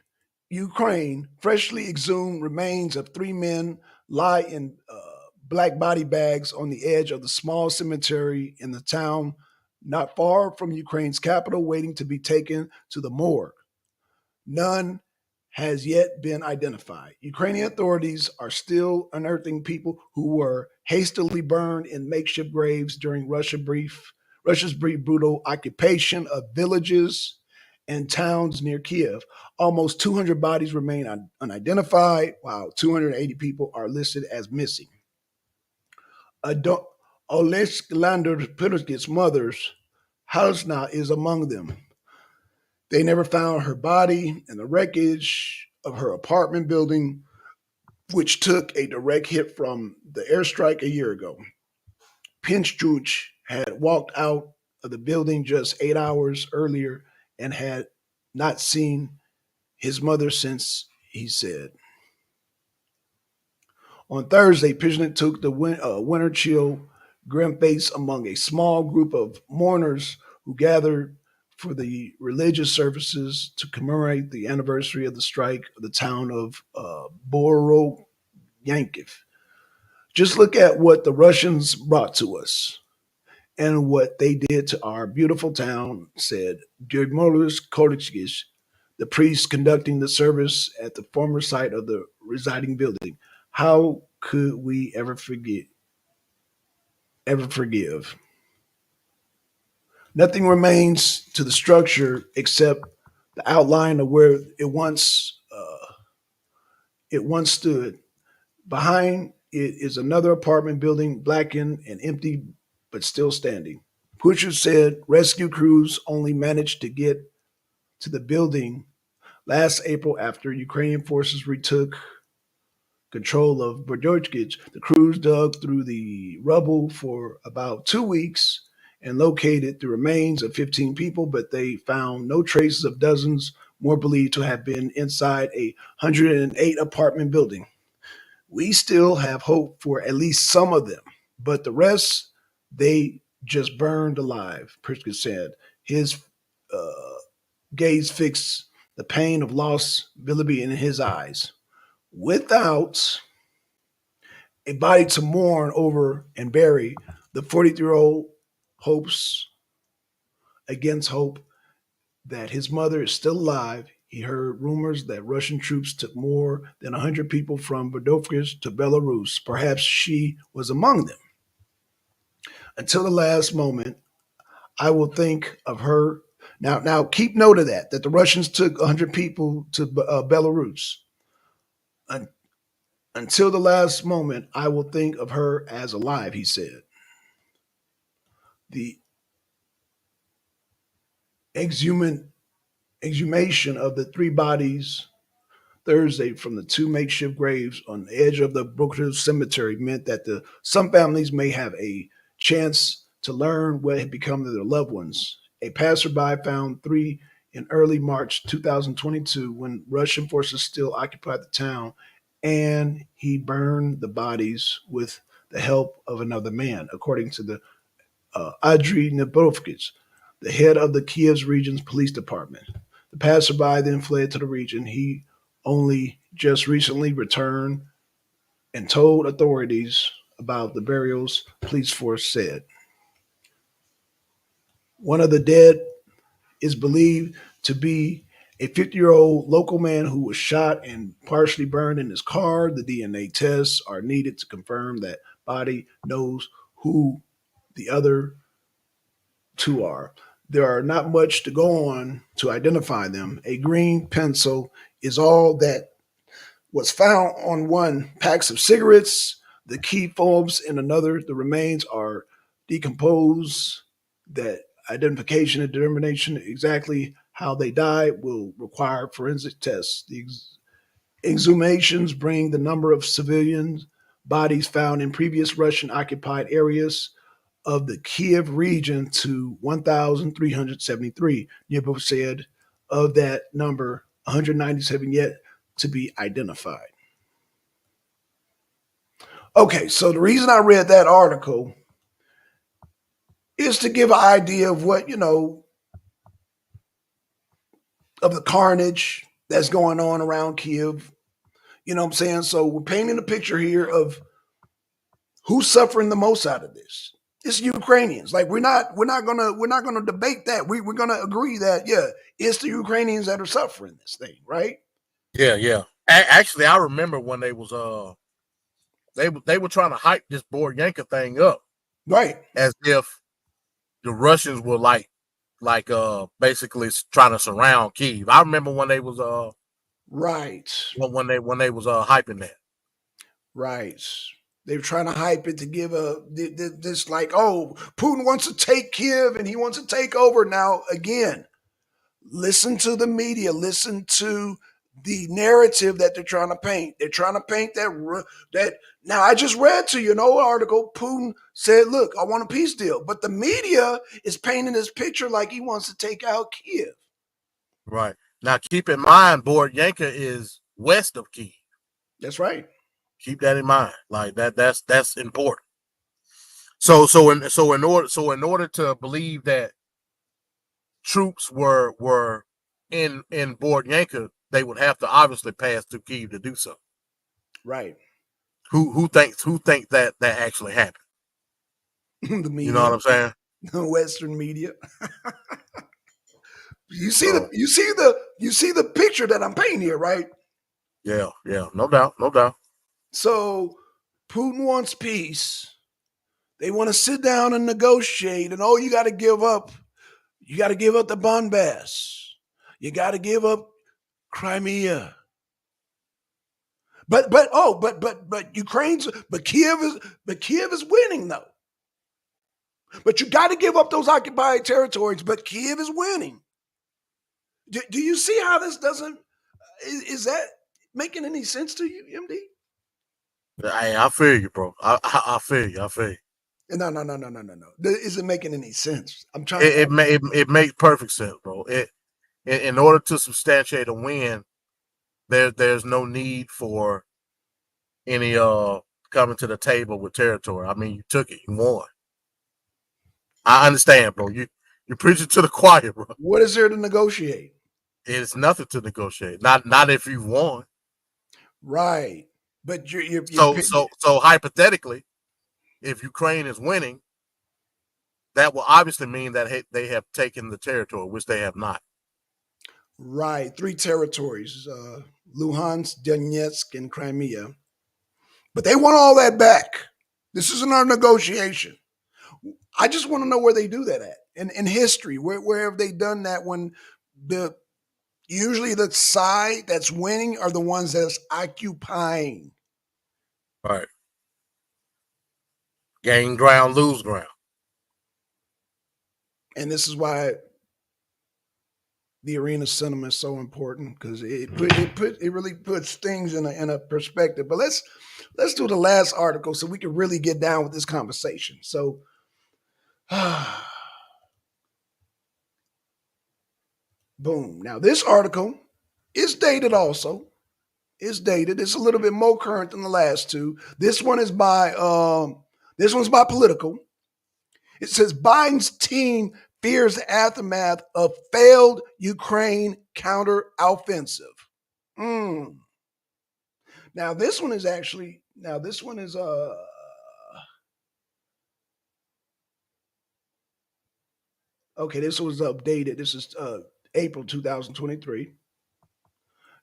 Ukraine, freshly exhumed remains of 3 men lie in black body bags on the edge of the small cemetery in the town not far from Ukraine's capital, waiting to be taken to the morgue. None has yet been identified. Ukrainian authorities are still unearthing people who were hastily burned in makeshift graves during Russia's brief brutal occupation of villages and towns near Kiev. Almost 200 bodies remain unidentified, while 280 people are listed as missing. Oleksandr Piroskit's mother's Halsna is among them. They never found her body in the wreckage of her apartment building, which took a direct hit from the airstrike a year ago. Pinchchuch had walked out of the building just 8 hours earlier and had not seen his mother since, he said. On Thursday, Pishnik took the winter chill grim face among a small group of mourners who gathered for the religious services to commemorate the anniversary of the strike of the town of Borodyankiv. Just look at what the Russians brought to us and what they did to our beautiful town, said Dermolus Kodikis, the priest conducting the service at the former site of the residing building. How could we ever forgive? Nothing remains to the structure except the outline of where it once stood. Behind it is another apartment building, blackened and empty, but still standing. Pusher said rescue crews only managed to get to the building last April after Ukrainian forces retook control of Berdojkic. The crews dug through the rubble for about 2 weeks and located the remains of 15 people, but they found no traces of dozens more believed to have been inside a 108 apartment building. We still have hope for at least some of them, but the rest, they just burned alive, Pritzker said. His uh, gaze fixed the pain of lost Willoughby in his eyes. Without a body to mourn over and bury, the 43-year-old hopes against hope that his mother is still alive. He heard rumors that Russian troops took more than 100 people from Berdovkis to Belarus. Perhaps she was among them. Until the last moment, I will think of her Now keep note of that the Russians took 100 people to Belarus. Un- Until the last moment, I will think of her as alive, he said. The exhuman, exhumation of the three bodies Thursday from the two makeshift graves on the edge of the Brookfield Cemetery meant that some families may have a chance to learn what had become of their loved ones. A passerby found three in early March 2022 when Russian forces still occupied the town, and he burned the bodies with the help of another man, according to the Andriy Nebovkis, the head of the Kiev's region's police department. The passerby then fled to the region. He only just recently returned and told authorities about the burials, police force said. One of the dead is believed to be a 50-year-old local man who was shot and partially burned in his car. The DNA tests are needed to confirm that body knows who the other two are. There are not much to go on to identify them. A green pencil is all that was found on one, packs of cigarettes, the key fobs in another. The remains are decomposed. That identification and determination exactly how they died will require forensic tests. The exhumations bring the number of civilian bodies found in previous Russian occupied areas of the Kiev region to 1,373. Dnipro said of that number, 197 yet to be identified. Okay, so the reason I read that article is to give an idea of what, of the carnage that's going on around Kiev. You know what I'm saying? So we're painting a picture here of who's suffering the most out of this. It's Ukrainians. Like we're not gonna debate that. We're gonna agree that it's the Ukrainians that are suffering this thing, right? Yeah, yeah. Actually, I remember when they were trying to hype this Boryanka thing up Right. as if the Russians were basically trying to surround Kiev. I remember when they was Right. when they was hyping that. Right. They were trying to hype it to give this like, oh, Putin wants to take Kiev and he wants to take over. Now, again, listen to the media, listen to the narrative that they're trying to paint. They're trying to paint that. Now, I just read to you an old article. Putin said, "Look, I want a peace deal," but the media is painting this picture like he wants to take out Kiev. Right. Now, keep in mind, Boryanka is west of Kiev. That's right. Keep that in mind. Like that. That's important. So in order to believe that troops were in Boryanka, they would have to obviously pass through Kiev to do so. Right. Who think that actually happened? The You know media, what I'm saying? the Western media. You see the So you see the you see the picture that I'm painting here, right? yeah, no doubt, no doubt. So Putin wants peace. They want to sit down and negotiate, and you got to give up. You got to give up the Donbass. You got to give up Crimea. But Ukraine's Kiev is winning though. But you got to give up those occupied territories. But Kiev is winning. Do you see how this doesn't? Is that making any sense to you, MD? I feel you, bro. I feel you. I feel you. No. Is it making any sense? I'm trying It to. it, ma- it makes perfect sense, bro. In order to substantiate a win, there's no need for any coming to the table with territory. I mean, you took it, you won. I understand, bro. You're preaching to the choir, bro. What is there to negotiate? It's nothing to negotiate. Not if you won. Right. But you're So hypothetically, if Ukraine is winning, that will obviously mean that they have taken the territory, which they have not. right. Three territories: Luhansk, Donetsk, and Crimea. But they want all that back. This isn't our negotiation. I just want to know where they do that at in history. Where have they done that when the usually the side that's winning are the ones that's occupying. Right. Gain ground, lose ground. And this is why the arena cinema is so important because it really puts things in a perspective. But let's do the last article so we can really get down with this conversation. So boom. Now this article is dated also. It's dated. It's a little bit more current than the last two. This one is by this one's by Political. It says Biden's team fears the aftermath of failed Ukraine counteroffensive. Mm. Now this one is okay, this was updated. This is April 2023.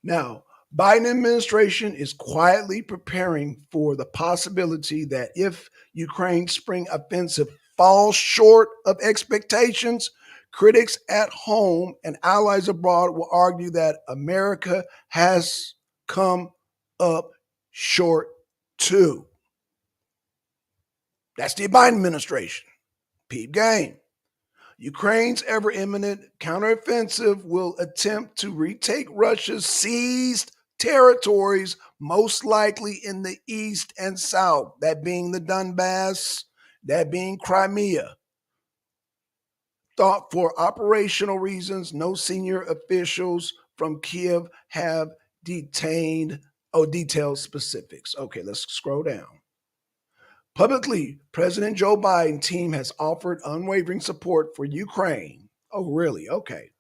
Now, Biden administration is quietly preparing for the possibility that if Ukraine's spring offensive falls short of expectations, critics at home and allies abroad will argue that America has come up short too. That's the Biden administration. Peep game. Ukraine's ever imminent counteroffensive will attempt to retake Russia's seized territories, most likely in the east and south, that being the Donbass, that being Crimea. Thought for operational reasons, no senior officials from Kiev have detailed specifics. Okay, let's scroll down. Publicly, President Joe Biden's team has offered unwavering support for Ukraine. Oh, really? Okay.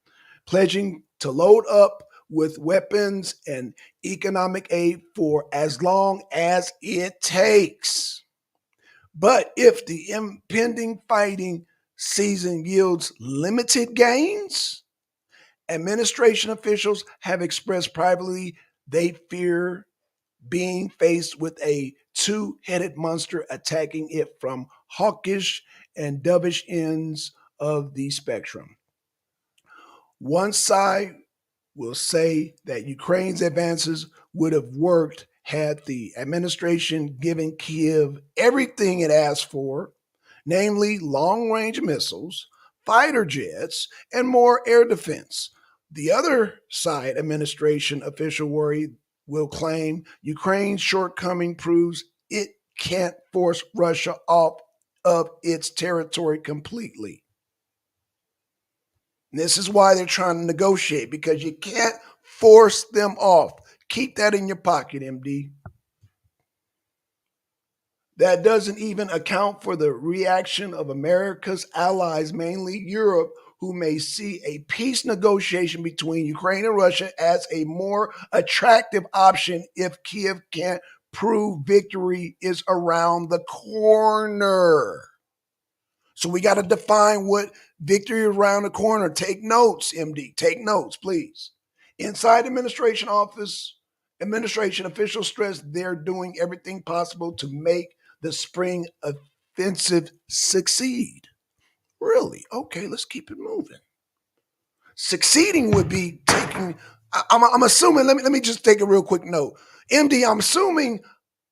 Pledging to load up with weapons and economic aid for as long as it takes. But if the impending fighting season yields limited gains, administration officials have expressed privately they fear being faced with a two-headed monster attacking it from hawkish and dovish ends of the spectrum. One side will say that Ukraine's advances would have worked had the administration given Kiev everything it asked for, namely long-range missiles, fighter jets, and more air defense. The other side administration official worry will claim Ukraine's shortcoming proves it can't force Russia off of its territory completely. And this is why they're trying to negotiate, because you can't force them off. Keep that in your pocket, MD. That doesn't even account for the reaction of America's allies, mainly Europe, who may see a peace negotiation between Ukraine and Russia as a more attractive option if Kiev can't prove victory is around the corner. So we got to define what victory is around the corner. Take notes, MD. Take notes, please. Inside administration officials stress they're doing everything possible to make the spring offensive succeed. Really? Okay, let's keep it moving. Succeeding would be taking. I'm assuming. Let me just take a real quick note. MD, I'm assuming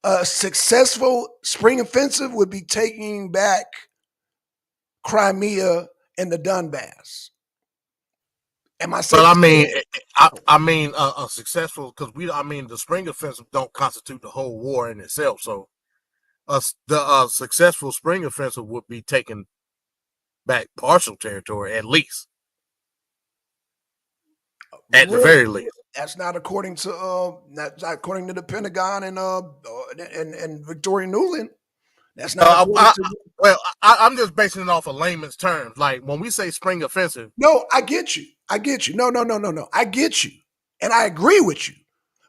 a successful spring offensive would be taking back Crimea and the Donbass. Am I saying? But I mean, a successful, because the spring offensive don't constitute the whole war in itself. So, the successful spring offensive would be taking back partial territory at least, at the very least. That's not according to the Pentagon and Victoria Nuland. That's not. I'm just basing it off of layman's terms. Like when we say spring offensive. No, I get you. No. I get you, and I agree with you.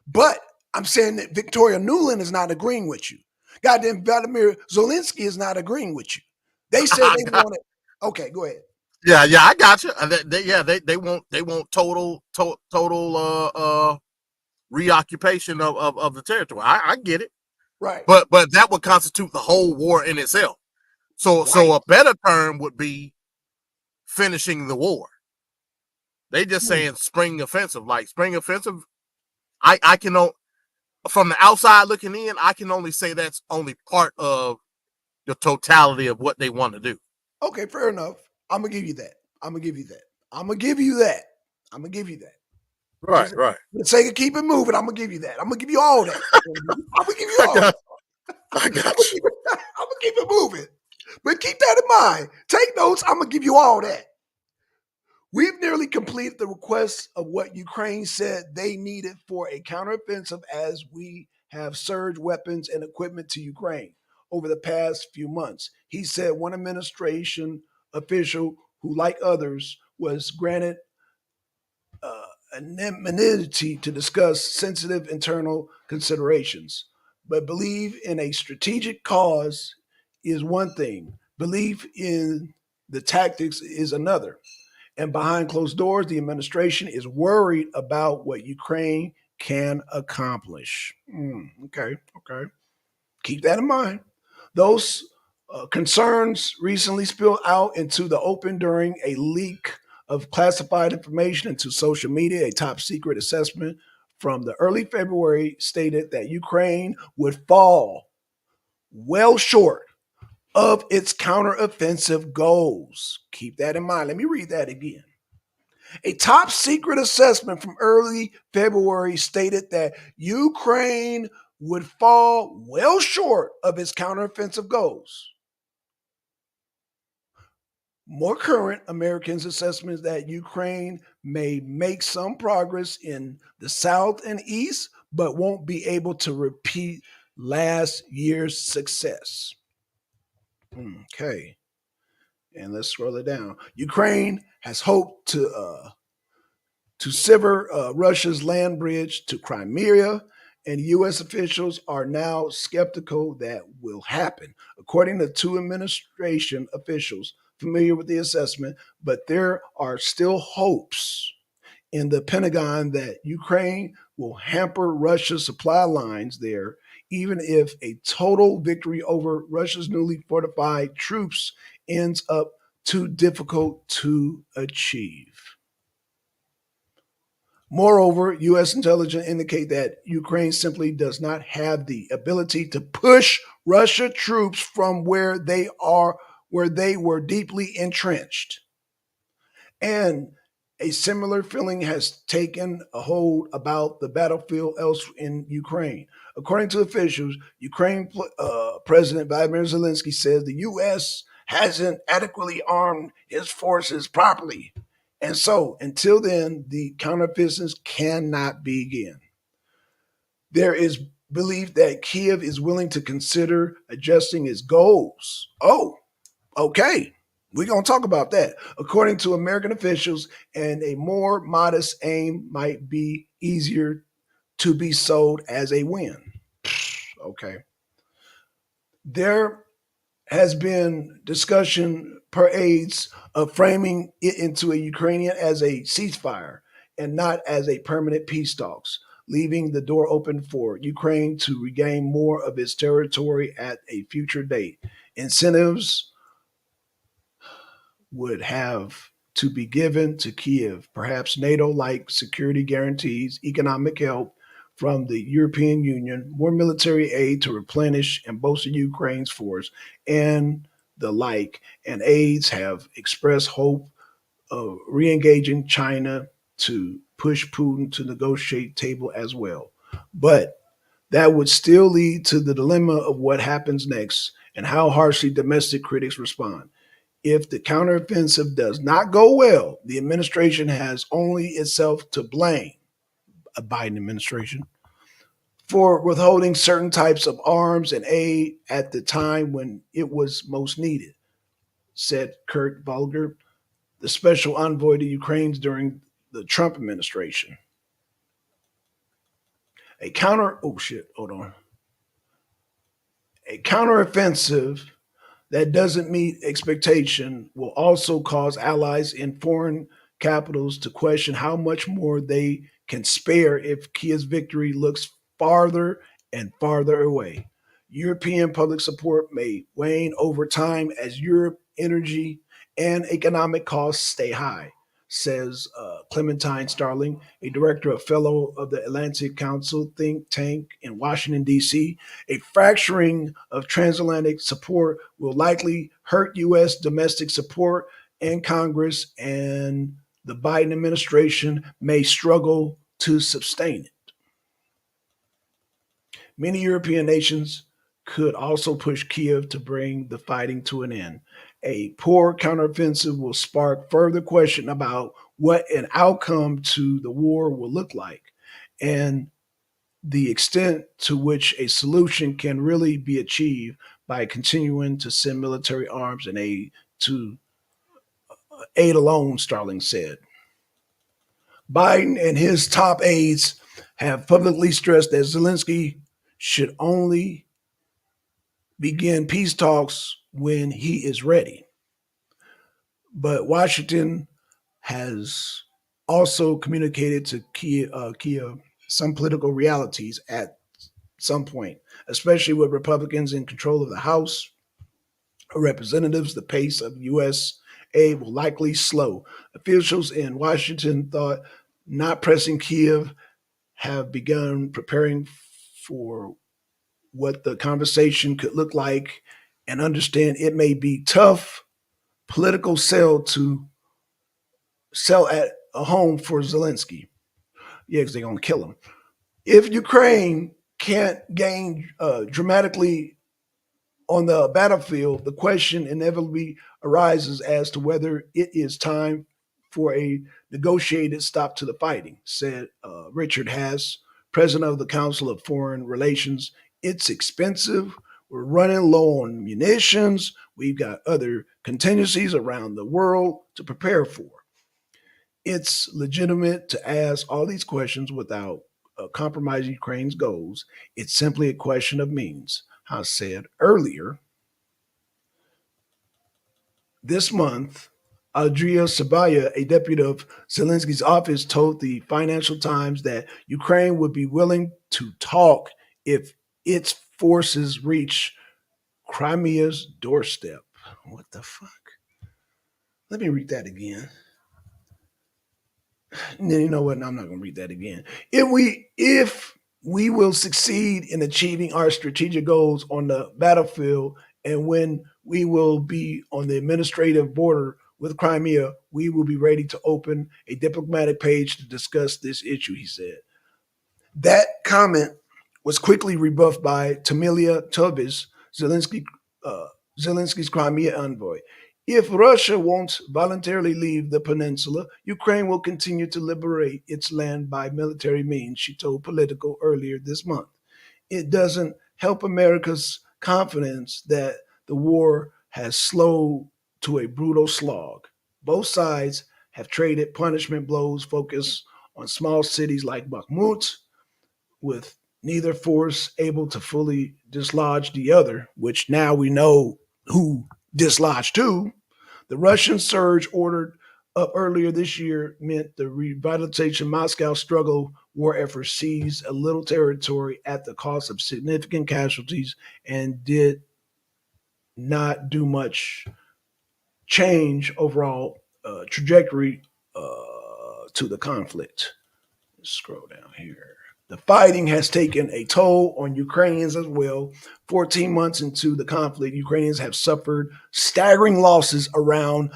But I'm saying that Victoria Nuland is not agreeing with you. Goddamn, Vladimir Zelensky is not agreeing with you. They said they wanted. Okay, go ahead. Yeah, I got you. They want total reoccupation of the territory. I get it. Right. But that would constitute the whole war in itself. So a better term would be finishing the war. They just saying spring offensive. Like spring offensive, I can from the outside looking in, I can only say that's only part of the totality of what they want to do. Okay, fair enough. I'm gonna give you that. I'm gonna give you that. I'm gonna give you that. I'm gonna give you that. Right, Just right. for the sake of keep it moving, I'm gonna give you that. I'm gonna give you all that. I'm gonna give you I all that. got, I I'm got you. gonna keep it moving. But keep that in mind. Take notes. I'm gonna give you all that. We've nearly completed the request of what Ukraine said they needed for a counteroffensive as we have surged weapons and equipment to Ukraine over the past few months. He said one administration official who, like others, was granted anonymity to discuss sensitive internal considerations. But believe in a strategic cause is one thing, belief in the tactics is another. And behind closed doors, the administration is worried about what Ukraine can accomplish. Okay, okay. Keep that in mind. Those concerns recently spilled out into the open during a leak of classified information into social media. A top secret assessment from the early February stated that Ukraine would fall well short of its counteroffensive goals. Keep that in mind. Let me read that again. A top secret assessment from early February stated that Ukraine would fall well short of its counteroffensive goals. More current Americans' assessments that Ukraine may make some progress in the south and east, but won't be able to repeat last year's success. Okay, and let's scroll it down. Ukraine has hoped to sever Russia's land bridge to Crimea, and U.S. officials are now skeptical that will happen, according to two administration officials familiar with the assessment. But there are still hopes in the Pentagon that Ukraine will hamper Russia's supply lines there, even if a total victory over Russia's newly fortified troops ends up too difficult to achieve. Moreover, U.S. intelligence indicate that Ukraine simply does not have the ability to push Russia troops from where they were deeply entrenched. And a similar feeling has taken a hold about the battlefield elsewhere in Ukraine. According to officials, Ukraine President Vladimir Zelensky says the U.S. hasn't adequately armed his forces properly. And so, until then, the counteroffensive cannot begin. There is belief that Kiev is willing to consider adjusting its goals. Oh, okay. We're going to talk about that. According to American officials, and a more modest aim might be easier to be sold as a win. Okay. There has been discussion per aides of framing it into a Ukrainian as a ceasefire and not as a permanent peace talks, leaving the door open for Ukraine to regain more of its territory at a future date. Incentives would have to be given to Kiev, perhaps NATO like security guarantees, economic help from the European Union, more military aid to replenish and bolster Ukraine's force, and the like. And aides have expressed hope of re engaging China to push Putin to negotiate table as well. But that would still lead to the dilemma of what happens next and how harshly domestic critics respond. If the counteroffensive does not go well, the administration has only itself to blame, a Biden administration, for withholding certain types of arms and aid at the time when it was most needed, said Kurt Volker, the special envoy to Ukraine during the Trump administration. A counteroffensive that doesn't meet expectation will also cause allies in foreign capitals to question how much more they can spare if Kiev's victory looks farther and farther away. European public support may wane over time as Europe energy and economic costs stay high, says Clementine Starling, a director of fellow of the Atlantic Council think tank in Washington, D.C. A fracturing of transatlantic support will likely hurt U.S. domestic support, and Congress and the Biden administration may struggle to sustain it. Many European nations could also push Kiev to bring the fighting to an end. A poor counteroffensive will spark further question about what an outcome to the war will look like and the extent to which a solution can really be achieved by continuing to send military arms and aid to aid alone, Starling said. Biden and his top aides have publicly stressed that Zelensky should only begin peace talks when he is ready. But Washington has also communicated to Kiev some political realities at some point, especially with Republicans in control of the House of Representatives. The pace of U.S. aid will likely slow. Officials in Washington thought not pressing Kiev have begun preparing for what the conversation could look like and understand it may be tough political sell at a home for Zelensky. Yeah, because they're going to kill him. If Ukraine can't gain dramatically on the battlefield, the question inevitably arises as to whether it is time for a negotiated stop to the fighting, said Richard Haas, president of the Council of Foreign Relations. It's expensive. We're running low on munitions. We've got other contingencies around the world to prepare for. It's legitimate to ask all these questions without compromising Ukraine's goals. It's simply a question of means. I said earlier this month, Andrea Sabaya, a deputy of Zelensky's office, told the Financial Times that Ukraine would be willing to talk if its forces reach Crimea's doorstep. What the fuck? Let me read that again. You know what? No, I'm not going to read that again. If we will succeed in achieving our strategic goals on the battlefield, and when we will be on the administrative border with Crimea, we will be ready to open a diplomatic page to discuss this issue, he said. That comment was quickly rebuffed by Tamilia Tobis, Zelensky, uh, Zelensky's Crimea envoy. If Russia won't voluntarily leave the peninsula, Ukraine will continue to liberate its land by military means, she told Politico earlier this month. It doesn't help America's confidence that the war has slowed to a brutal slog. Both sides have traded punishment blows focused on small cities like Bakhmut, with neither force able to fully dislodge the other, which now we know who dislodged who. The Russian surge ordered up earlier this year meant the revitalization Moscow struggle war effort seized a little territory at the cost of significant casualties and did not do much change overall trajectory to the conflict. Let's scroll down here. The fighting has taken a toll on Ukrainians as well. 14 months into the conflict, Ukrainians have suffered staggering losses, around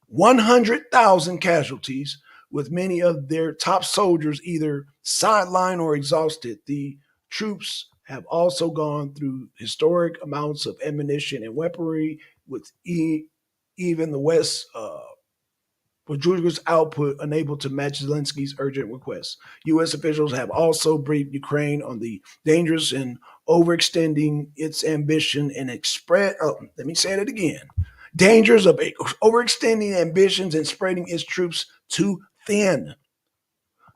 100,000 casualties, with many of their top soldiers either sidelined or exhausted. The troops have also gone through historic amounts of ammunition and weaponry, with even the West Rodriguez's output unable to match Zelensky's urgent requests. U.S. officials have also briefed Ukraine on the dangers in overextending its ambition and express. Oh, let me say that again. Dangers of overextending ambitions and spreading its troops too thin.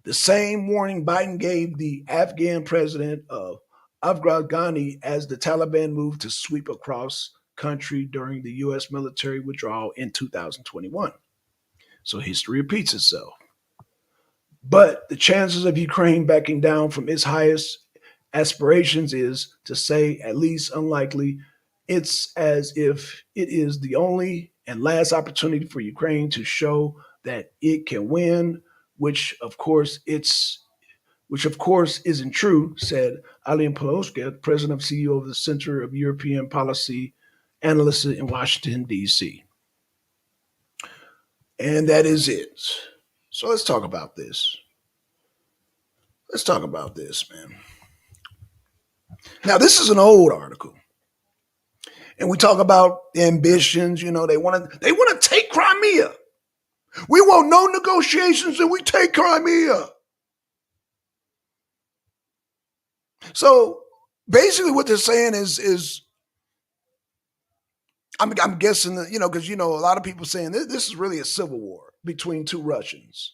The same warning Biden gave the Afghan president of Afghan Ghani as the Taliban moved to sweep across country during the U.S. military withdrawal in 2021. So history repeats itself. But the chances of Ukraine backing down from its highest aspirations is to say at least unlikely. It's as if it is the only and last opportunity for Ukraine to show that it can win, which of course isn't true, said Alan Poloska, president and CEO of the Center of European Policy Analysts in Washington, D.C. And that is it. So let's talk about this. Let's talk about this, man. Now, this is an old article. And we talk about ambitions, they want to take Crimea. We want no negotiations and we take Crimea. So basically what they're saying is I'm guessing that, because a lot of people saying this is really a civil war between two Russians.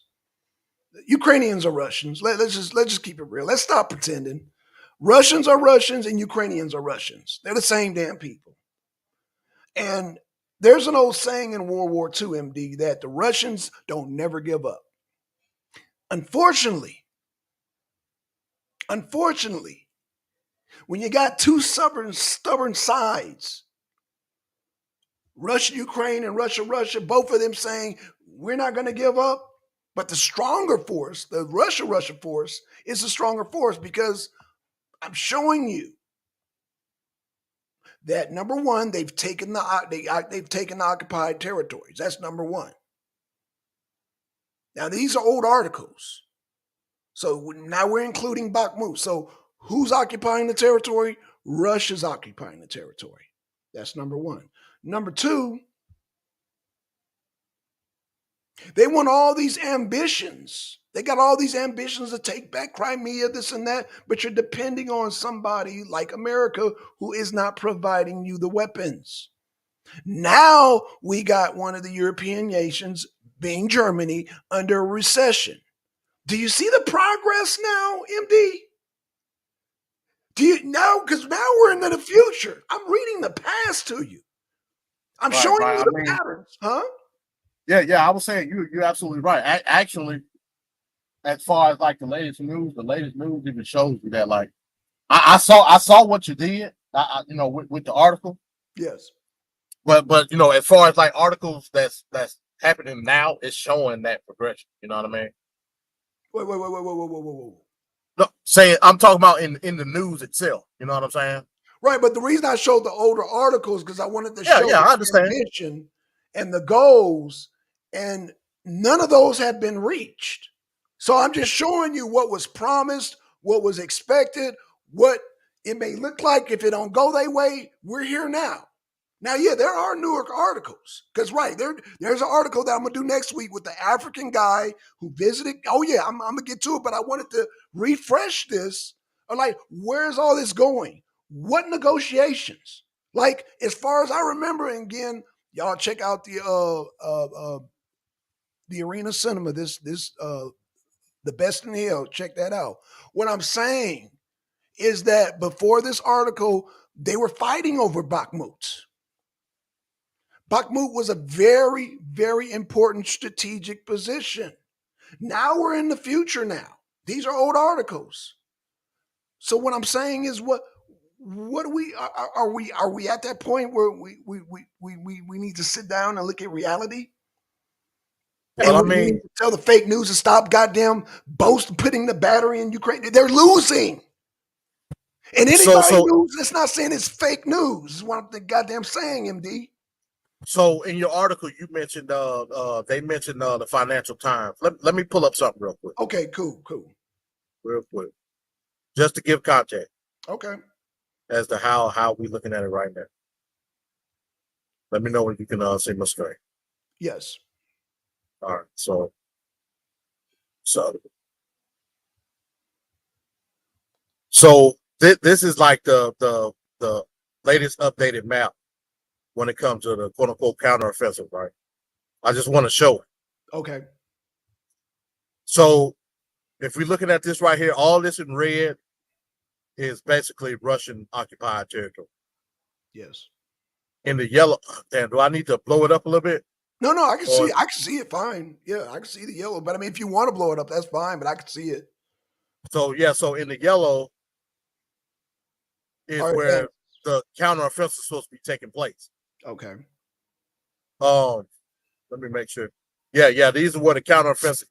Ukrainians are Russians. Let's just keep it real. Let's stop pretending. Russians are Russians and Ukrainians are Russians. They're the same damn people. And there's an old saying in World War II, MD, that the Russians don't never give up. Unfortunately, when you got two stubborn sides, Russia, Ukraine, and Russia, both of them saying, we're not going to give up. But the stronger force, the Russia force, is the stronger force because I'm showing you that number one, they've taken the occupied territories. That's number one. Now these are old articles, so now we're including Bakhmut. So who's occupying the territory? Russia's occupying the territory. That's number one. Number two, they want all these ambitions. They got all these ambitions to take back Crimea, this and that, but you're depending on somebody like America who is not providing you the weapons. Now we got one of the European nations, being Germany, under a recession. Do you see the progress now, MD? Do you now? Because now we're into the future. I'm reading the past to you. I'm showing you the patterns, huh? Yeah. I was saying you're absolutely right. Actually, as far as like the latest news even shows you that like I saw what you did, with the article. Yes. But as far as like articles that's happening now, it's showing that progression. You know what I mean? Whoa. No, saying I'm talking about in the news itself. You know what I'm saying? Right, but the reason I showed the older articles because I wanted to show I understand. the ambition and the goals, and none of those have been reached. So I'm just showing you what was promised, what was expected, what it may look like if it don't go their way. We're here now. Now, yeah, there are newer articles because there's an article that I'm gonna do next week with the African guy who visited. Oh yeah, I'm gonna get to it, but I wanted to refresh this. I'm like, where's all this going? What negotiations? Like, as far as I remember, and again, y'all check out the Arena Cinema. The Best in Hell. Check that out. What I'm saying is that before this article, they were fighting over Bakhmut. Bakhmut was a very, very important strategic position. Now we're in the future now. These are old articles. So what I'm saying is what do we are we at that point where we need to sit down and look at reality? And Well, I we need mean, to tell the fake news to stop goddamn putting the battery in Ukraine. They're losing. And anybody news that's not saying it's fake news is what I'm goddamn saying, MD. So in your article, you mentioned they mentioned the Financial Times. Let me pull up something real quick. Okay, cool. Real quick. Just to give context. Okay. As to how we looking at it right now. Let me know when you can see my screen. Yes. All right. So this is like the latest updated map when it comes to the quote unquote counteroffensive, right? I just want to show it. Okay. So if we're looking at this right here, all this in red is basically Russian occupied territory. Yes. In the yellow, damn, do I need to blow it up a little bit? No, I can see it. I can see it fine. Yeah, I can see the yellow. But I mean, if you want to blow it up, that's fine. But I can see it. So in the yellow, is All right, where the counteroffensive is supposed to be taking place. okay. Let me make sure. Yeah, these are where the counteroffensive.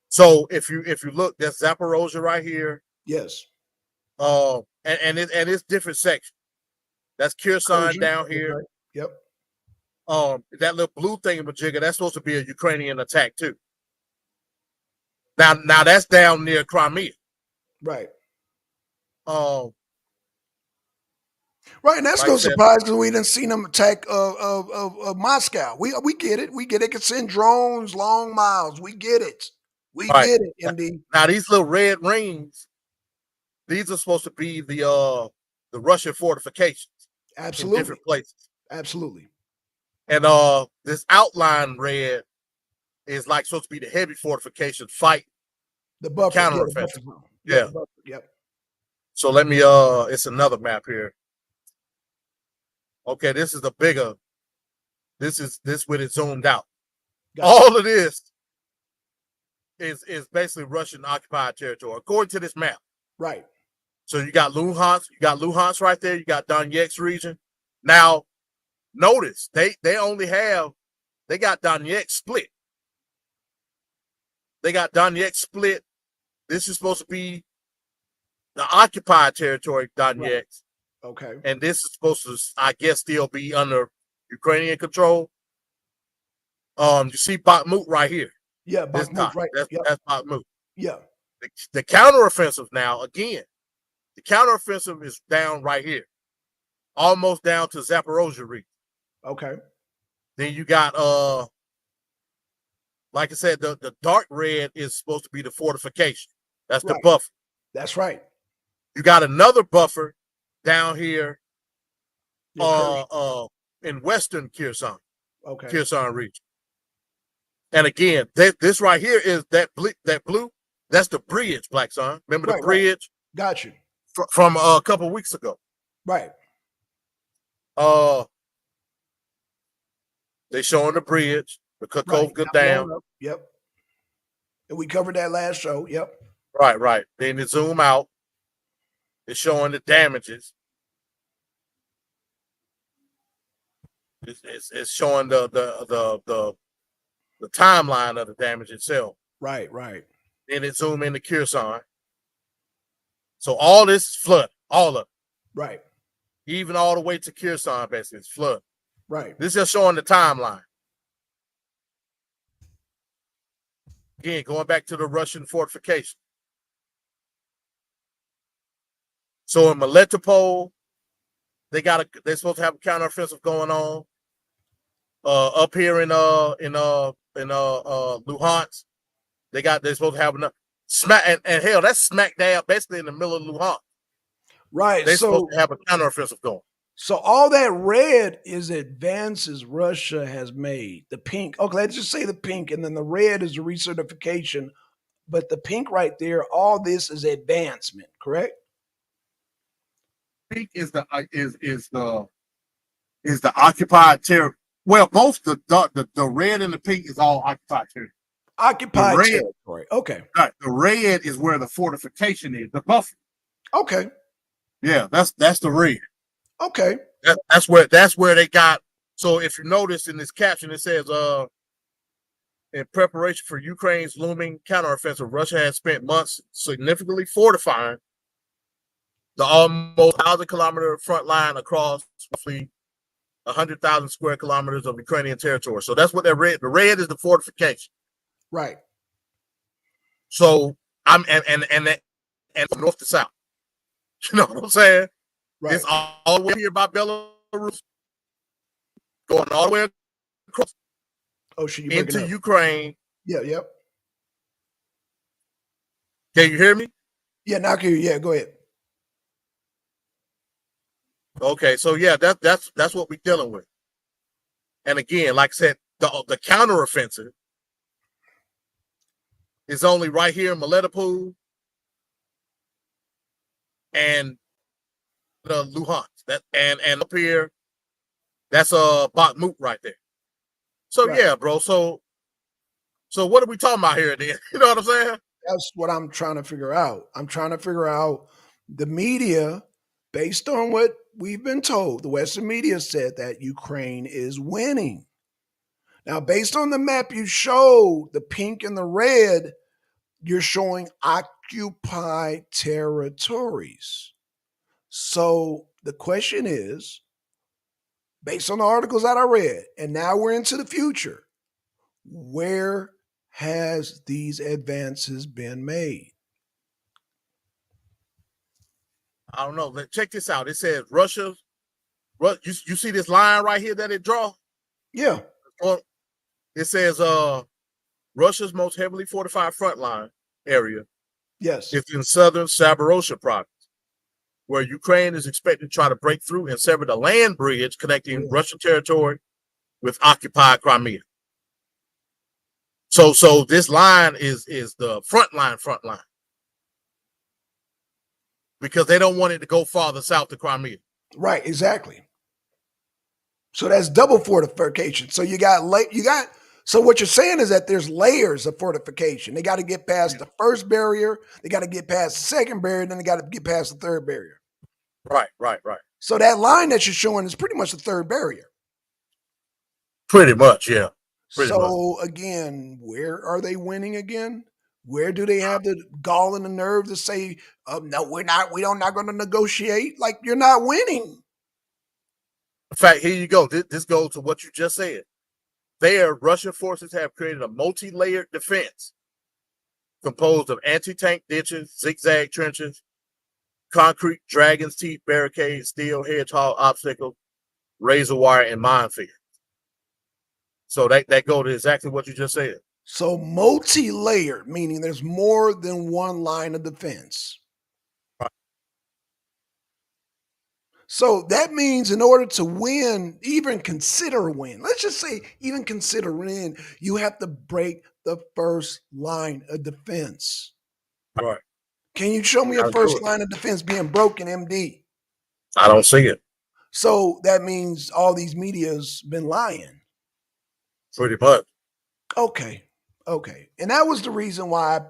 So if you look, that's Zaporozhye right here. Yes. And it's different sections. That's Kherson Kherson. down here. Right. Yep. That little blue thingamajigger, that's supposed to be a Ukrainian attack too. Now that's down near Crimea. Right. Right, and that's like no said, surprise because we didn't see them attack of Moscow. We get it. We get it. Can send drones long miles. We get it. We right. get it. MD. Now these little red rings, these are supposed to be the Russian fortifications Absolutely. in different places. Absolutely. And this outline red is like supposed to be the heavy fortifications fight the buffer counteroffensive. Yeah. The buffer. Yep. So let me it's another map here. Okay, this is the bigger. This with it zoomed out. Gotcha. All of this is basically Russian occupied territory, according to this map. Right. So you got Luhansk right there. You got Donetsk region. Now, notice they got Donetsk split. They got Donetsk split. This is supposed to be the occupied territory, Donetsk. Right. Okay. And this is supposed to, I guess, still be under Ukrainian control. You see Bakhmut right here. Yeah, Bakhmut, right. That's Bakhmut. Yeah. The counteroffensive now, again, the counteroffensive is down right here, almost down to Zaporozhye region. Okay. Then you got, like I said, the dark red is supposed to be the fortification. That's right. The buffer. That's right. You got another buffer down here, in western Kherson. Okay. Kherson region. And again, this right here is that blue. That's the bridge, Blackson. Remember the bridge? Right. Got you. From a couple of weeks ago. Right. They showing the bridge, the Kakovka Dam. Yep. And we covered that last show. Yep. Right. Then they zoom out. It's showing the damages. It's showing the timeline of the damage itself. Right. Then it zoom into Kherson. So all this is flood, all of it. Right. Even all the way to Kherson, basically, it's flood. Right. This is just showing the timeline. Again, going back to the Russian fortification. So in Melitopol, they're supposed to have a counteroffensive going on. Up here in Luhansk, they're supposed to have enough smack and hell, that's smack dab basically in the middle of Luhansk. Right. They're supposed to have a counteroffensive going. So all that red is advances Russia has made. The pink, okay, let's just say the pink, and then the red is the recertification. But the pink right there, all this is advancement, correct? Pink is the occupied territory. Well, both the red and the pink is all occupied territory. Occupied territory. Okay. Right. The red is where the fortification is, the buffer. Okay. Yeah, that's the red. Okay. That's where they got. So if you notice in this caption, it says, in preparation for Ukraine's looming counteroffensive, Russia has spent months significantly fortifying the almost 1,000-kilometer front line across roughly 100,000 square kilometers of Ukrainian territory. So that's what that red. The red is the fortification. Right. So I'm and from north to south. You know what I'm saying? Right. It's all the way here by Belarus, going all the way across. Oh, shit, into Ukraine. Yeah. Yep. Can you hear me? Yeah, now I can hear you. Yeah, go ahead. Okay, so yeah, that's what we're dealing with. And again, like I said, the counteroffensive is only right here in Melitopol and the Luhansk. And up here, that's Bakhmut right there. So right. Yeah, bro. So what are we talking about here then? You know what I'm saying? That's what I'm trying to figure out. I'm trying to figure out the media Based on what we've been told, the Western media said that Ukraine is winning. Now, based on the map you showed, the pink and the red, you're showing occupied territories. So the question is, based on the articles that I read, and now we're into the future, where has these advances been made? I don't know. Check this out. It says Russia. You see this line right here that it draw? Yeah. It says Russia's most heavily fortified front line area Yes. is in southern Zaporozhye province, where Ukraine is expected to try to break through and sever the land bridge connecting Russian territory with occupied Crimea. So this line is the front line, because they don't want it to go farther south to Crimea. Right, exactly. So that's double fortification. So so what you're saying is that there's layers of fortification. They got to get past the first barrier, they got to get past the second barrier, then they got to get past the third barrier. Right. So that line that you're showing is pretty much the third barrier. Pretty much, yeah. Again, where are they winning again? Where do they have the gall and the nerve to say, no, we're not going to negotiate? Like, you're not winning. In fact, here you go. This goes to what you just said. There, Russian forces have created a multi-layered defense composed of anti-tank ditches, zigzag trenches, concrete dragon's teeth barricades, steel hedgehog obstacles, razor wire, and minefields. So that go to exactly what you just said. So multi-layered, meaning there's more than one line of defense. Right. So that means in order to win, even consider a win, let's just say even consider win, you have to break the first line of defense. Right. Can you show me a first line of defense being broken, MD? I don't see it. So that means all these media's been lying. Pretty much. Okay. And that was the reason why I,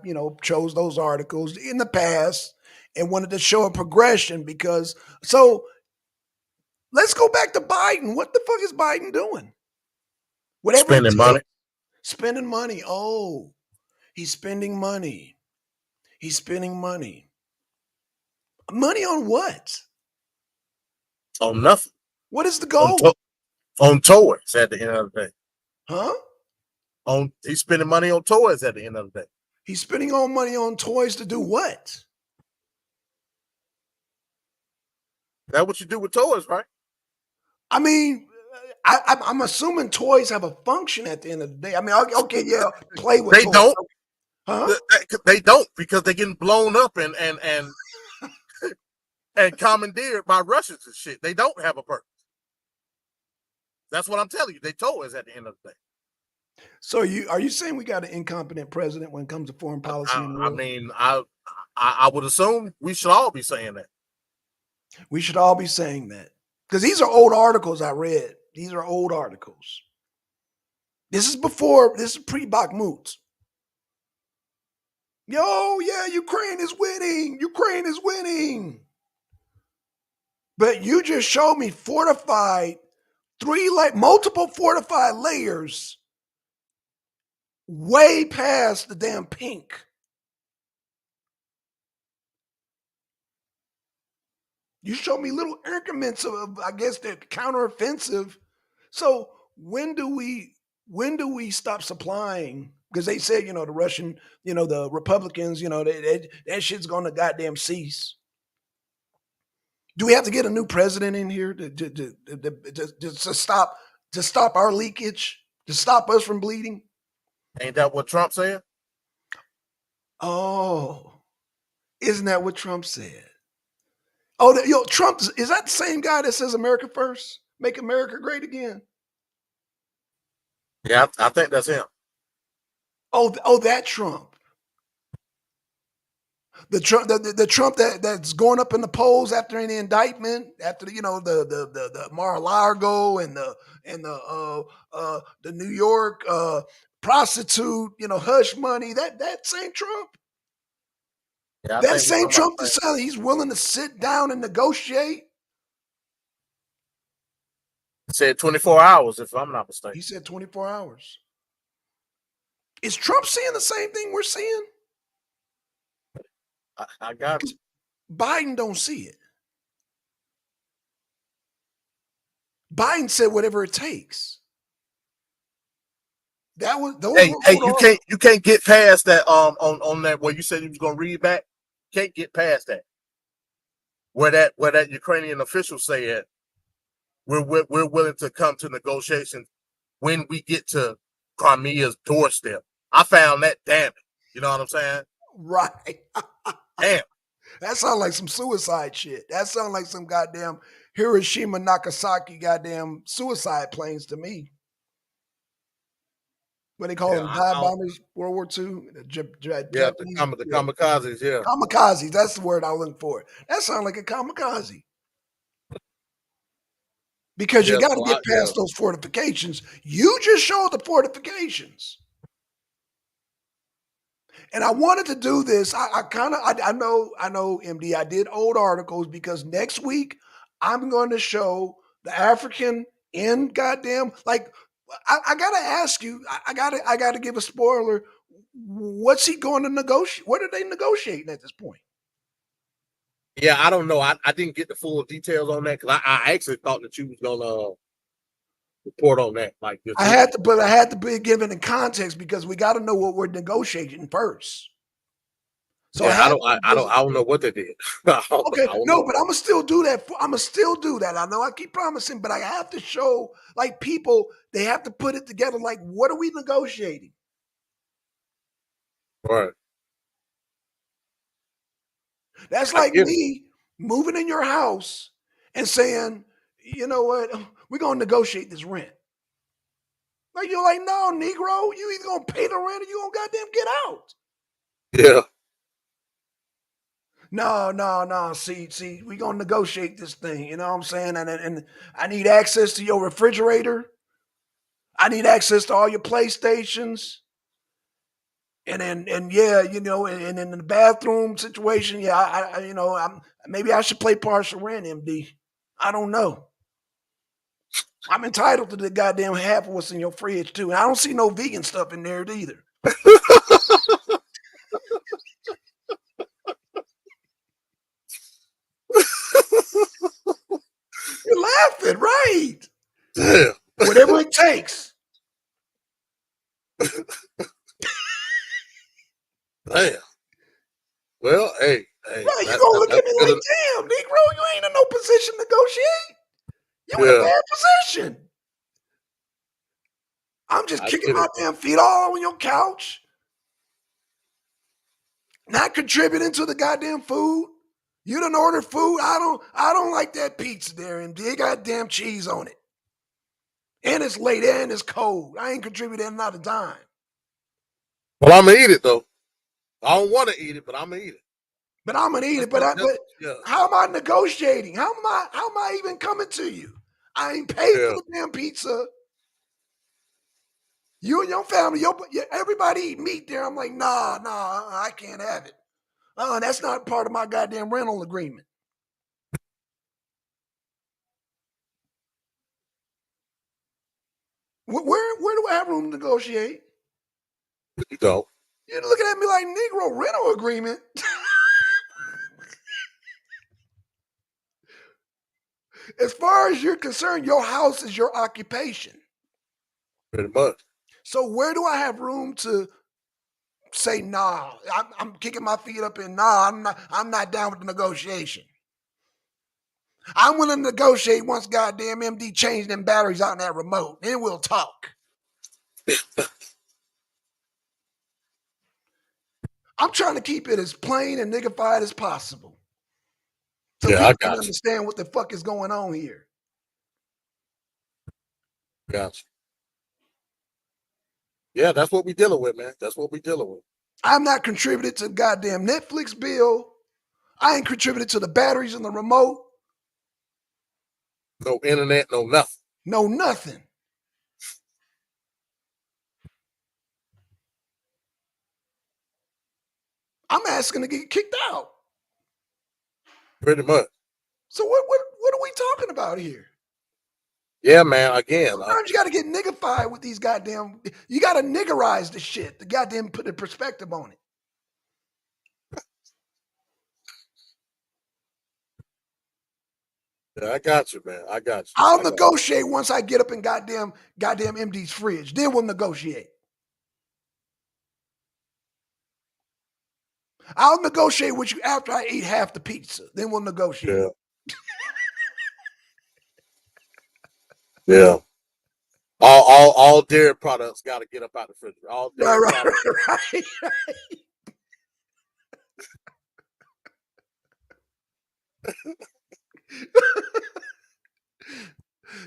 chose those articles in the past and wanted to show a progression because let's go back to Biden. What the fuck is Biden doing? Whatever Spending money. Spending money. Oh, he's spending money. Money on what? On nothing. What is the goal? On toys at the end of the day. Huh? He's spending money on toys at the end of the day. He's spending money on toys to do what? That's what you do with toys, right? I mean, I'm assuming toys have a function at the end of the day. I mean, okay, yeah, play with they toys. Don't. Huh? They don't because they're getting blown up and and commandeered by Russians and shit. They don't have a purpose. That's what I'm telling you. They toys at the end of the day. So are you saying we got an incompetent president when it comes to foreign policy? I mean, I would assume we should all be saying that. We should all be saying that because these are old articles I read. These are old articles. This is pre-Bakhmut. Yo, yeah, Ukraine is winning. But you just showed me multiple fortified layers way past the damn pink. You showed me little increments of I guess, the counteroffensive. So when do we stop supplying? Because they said, the Russian, the Republicans, that shit's going to goddamn cease. Do we have to get a new president in here to stop our leakage, to stop us from bleeding? Ain't that what Trump said? Oh, isn't that what Trump said? Oh, Trump, is that the same guy that says America first? Make America great again? Yeah, I think that's him. Oh, that Trump. The Trump that's going up in the polls after any indictment, after the Mar-a-Lago and the New York prostitute, hush money, that same Trump. Yeah, I That think we same talking about Trump the same. decided he's willing to sit down and negotiate. Said 24 hours, if I'm not mistaken. He said 24 hours. Is Trump seeing the same thing we're seeing? I got you. Biden don't see it. Biden said whatever it takes. That was those were Hey, you can't get past that on that where you said you was gonna read back. Can't get past that. Where that Ukrainian official said we're willing to come to negotiations when we get to Crimea's doorstep. I found that damning. You know what I'm saying? right. Damn. That sounds like some suicide shit. That sounds like some goddamn Hiroshima, Nagasaki, goddamn suicide planes to me. What they call Yeah, them, dive bombers, World War II. yeah, Japanese, the kamikazes. Yeah, kamikazes. That's the word I was looking for. That sounds like a kamikaze. Because you yeah. got to So get past those fortifications. You just showed the fortifications. And I wanted to do this. I know, MD. I did old articles because next week I'm going to show the African in goddamn like. I gotta ask you. I gotta give a spoiler. What's he going to negotiate? What are they negotiating at this point? yeah, I don't know. I didn't get the full details on that because I actually thought that you was gonna report on that. Like this week. I had to be given in context because we got to know what we're negotiating first. So I Yeah, had I don't know what they did. I Okay, don't no, know. but I'm gonna still do that. I'm gonna still do that. I know I keep promising, but I have to show like people they have to put it together. Like, what are we negotiating? Right. That's I like get it. me moving in your house and saying, you know what, we're gonna negotiate this rent. Like you're like, no, Negro, you either gonna pay the rent or you gonna goddamn get out. Yeah. No. See, we gonna negotiate this thing. You know what I'm saying? And I need access to your refrigerator. I need access to all your PlayStations. And yeah, you know, and in the bathroom situation, yeah, I'm maybe I should play partial rent, MD. I don't know. I'm entitled to the goddamn half of what's in your fridge too. And I don't see no vegan stuff in there either. You're laughing, right? Damn. Whatever it takes. Damn. Well, hey, Right, you gonna look at that's me like, good. damn, Negro, you ain't in no position to negotiate. You in a Yeah, bad position. I'm just I kicking get my it. damn feet all on your couch, not contributing to the goddamn food. You done ordered food. I don't like that pizza there, and they got damn cheese on it. And it's late and it's cold. I ain't contributing not a dime. Well, I'm gonna eat it though. I don't want to eat it, but I'm gonna eat it. But I'm gonna eat it. But Yeah, how am I negotiating? How am I even coming to you? I ain't paid for yeah. the damn pizza. You and your family, everybody eat meat there. I'm like, nah, I can't have it. That's not part of my goddamn rental agreement. Where do I have room to negotiate? You go. You're looking at me like Negro rental agreement. As far as you're concerned, your house is your occupation. Pretty much. So where do I have room to say nah? I'm kicking my feet up and nah. I'm not down with the negotiation. I'm willing to negotiate once goddamn MD changed them batteries out in that remote. Then we'll talk. I'm trying to keep it as plain and niggified as possible. So Yeah, I people can got you. understand what the fuck is going on here. Got you. Yeah, that's what we dealing with, man. That's what we dealing with. I'm not contributed to goddamn Netflix bill. I ain't contributed to the batteries in the remote. No internet, no nothing. No nothing. I'm asking to get kicked out. Pretty much. So what are we talking about here? Yeah, man. Again, Sometimes you got to get niggified with these goddamn. You got to niggerize the shit. The goddamn put a perspective on it. yeah, I got you, man. I got you. I'll negotiate once I get up in goddamn MD's fridge. Then we'll negotiate. I'll negotiate with you after I eat half the pizza. Then we'll negotiate. Yeah. Yeah. All dairy products got to get up out the fridge. All dairy products. Right.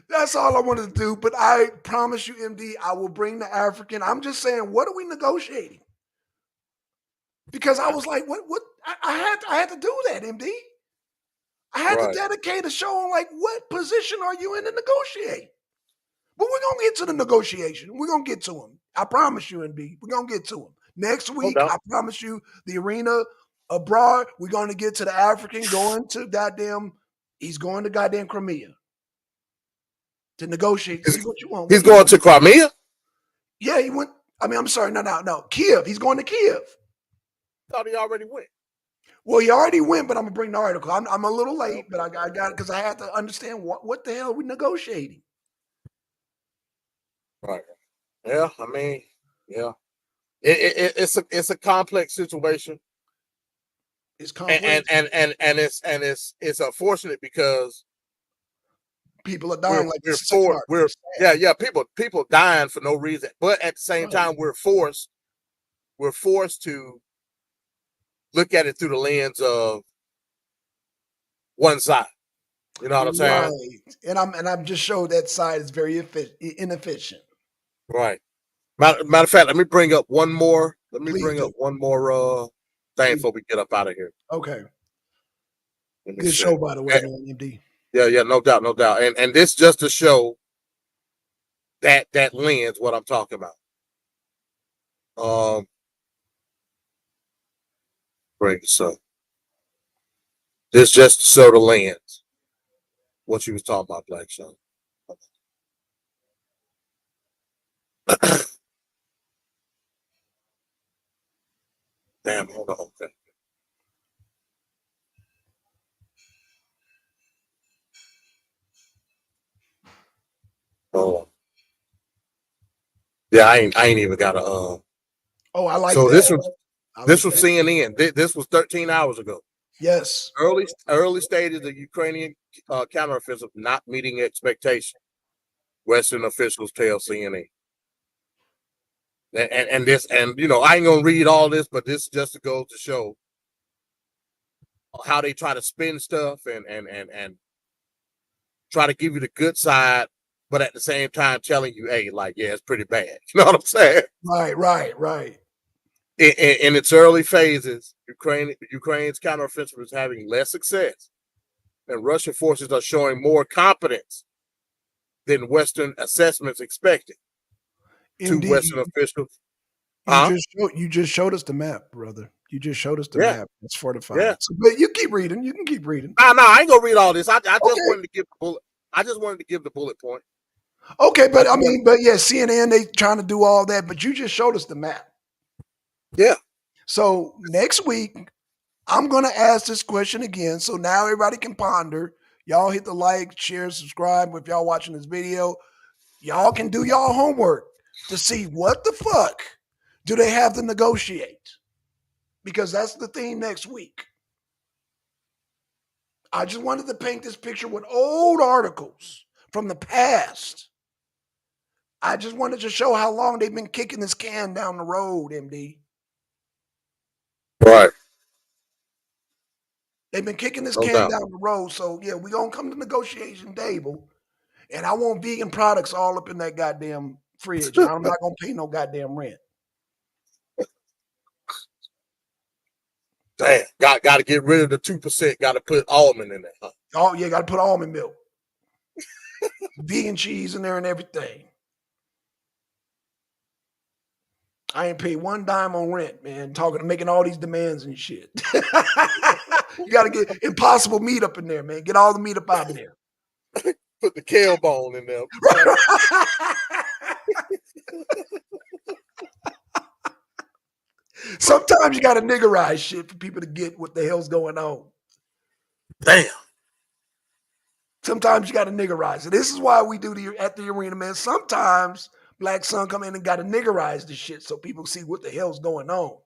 That's all I wanted to do. But I promise you, MD, I will bring the African. I'm just saying, what are we negotiating? Because I was like, what? I had to do that, MD. I had to dedicate a show on like, what position are you in to negotiate? But we're gonna get to the negotiation. We're gonna get to them. I promise you, MD. We're gonna get to them next week. I promise you, the arena abroad. We're gonna get to the African going to goddamn. He's going to goddamn Crimea to negotiate. See what you want. He's going to Crimea? Yeah, he went. I mean, I'm sorry, no. Kiev. He's going to Kiev. Thought he already went. Well, he already went, but I'm gonna bring the article. I'm a little late, but I got it because I had to understand what the hell are we negotiating. Right. Yeah, I mean, yeah. It's a complex situation. It's complex, and it's unfortunate because people are dying people dying for no reason. But at the same time, we're forced to look at it through the lens of one side. You know what I'm saying? And I'm just showed that side is very inefficient. Right. Matter of fact, let me bring up one more. Thing before we get up out of here. Okay. Good show, by the way, man, MD. Yeah, no doubt. And this just to show that lens, what I'm talking about. Bring this up. This just to show the lens. What you was talking about, Blackson. Damn, hold on. Okay. Oh. Yeah, I ain't even got a Oh, I like so that. This was CNN. This was 13 hours ago. Yes. Early stages of the Ukrainian counteroffensive not meeting expectations. Western officials tell CNN. And this, and you know, I ain't gonna read all this, but this just goes to show how they try to spin stuff and try to give you the good side, but at the same time telling you, hey, like, yeah, it's pretty bad. You know what I'm saying? Right. In its early phases, Ukraine's counteroffensive is having less success, and Russian forces are showing more competence than Western assessments expected. Indeed. To Western officials. You just showed us the map, brother. You just showed us the map. It's fortified. Yeah. So, but you keep reading. You can keep reading. No, I ain't gonna read all this. I just wanted to give the bullet. I just wanted to give the bullet point. Okay, but yeah, CNN, they trying to do all that, but you just showed us the map. Yeah. So next week, I'm gonna ask this question again. So now everybody can ponder. Y'all hit the like, share, subscribe. If y'all watching this video, y'all can do y'all homework to see what the fuck do they have to negotiate? Because that's the theme next week. I just wanted to paint this picture with old articles from the past. I just wanted to show how long they've been kicking this can down the road, MD. Right. They've been kicking this can down the road. So, yeah, we're going to come to negotiation table. And I want vegan products all up in that goddamn fridge. I'm not going to pay no goddamn rent. Damn, got to get rid of the 2%. Got to put almond in there. Huh? Oh, yeah, got to put almond milk. Vegan cheese in there and everything. I ain't paid one dime on rent, man. Making all these demands and shit. You got to get Impossible meat up in there, man. Get all the meat up out of there. Put the kale bone in there. Sometimes you got to niggerize shit for people to get what the hell's going on. Damn. Sometimes you got to niggerize it. This is why we do at the arena, man. Sometimes Blackson come in and got to niggerize the shit so people see what the hell's going on.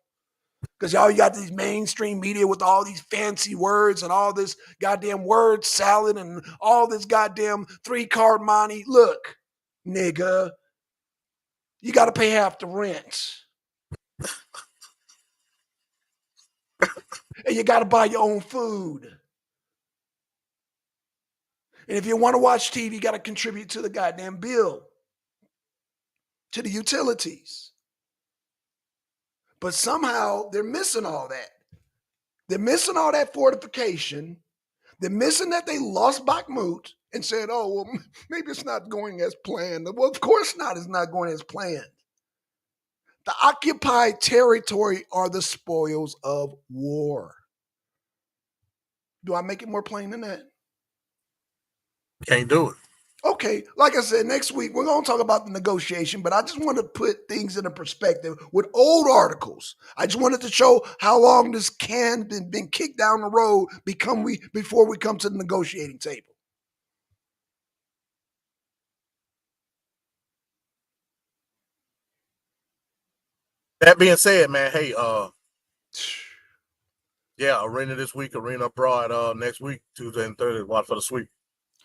Because y'all, you got these mainstream media with all these fancy words and all this goddamn word salad and all this goddamn 3-card money. Look, nigga, you got to pay half the rent. And you got to buy your own food. And if you want to watch TV, you got to contribute to the goddamn bill, to the utilities. But somehow they're missing all that. They're missing all that fortification. They're missing that they lost Bakhmut and said, oh, well, maybe it's not going as planned. Well, of course not. It's not going as planned. The occupied territory are the spoils of war. Do I make it more plain than that? Can't do it. Okay, like I said, next week we're going to talk about the negotiation, but I just want to put things in a perspective with old articles. I just wanted to show how long this can been kicked down the road before we come to the negotiating table. That being said, man, hey, yeah, arena this week, arena abroad next week, Tuesday and Thursday. Watch for the sweep.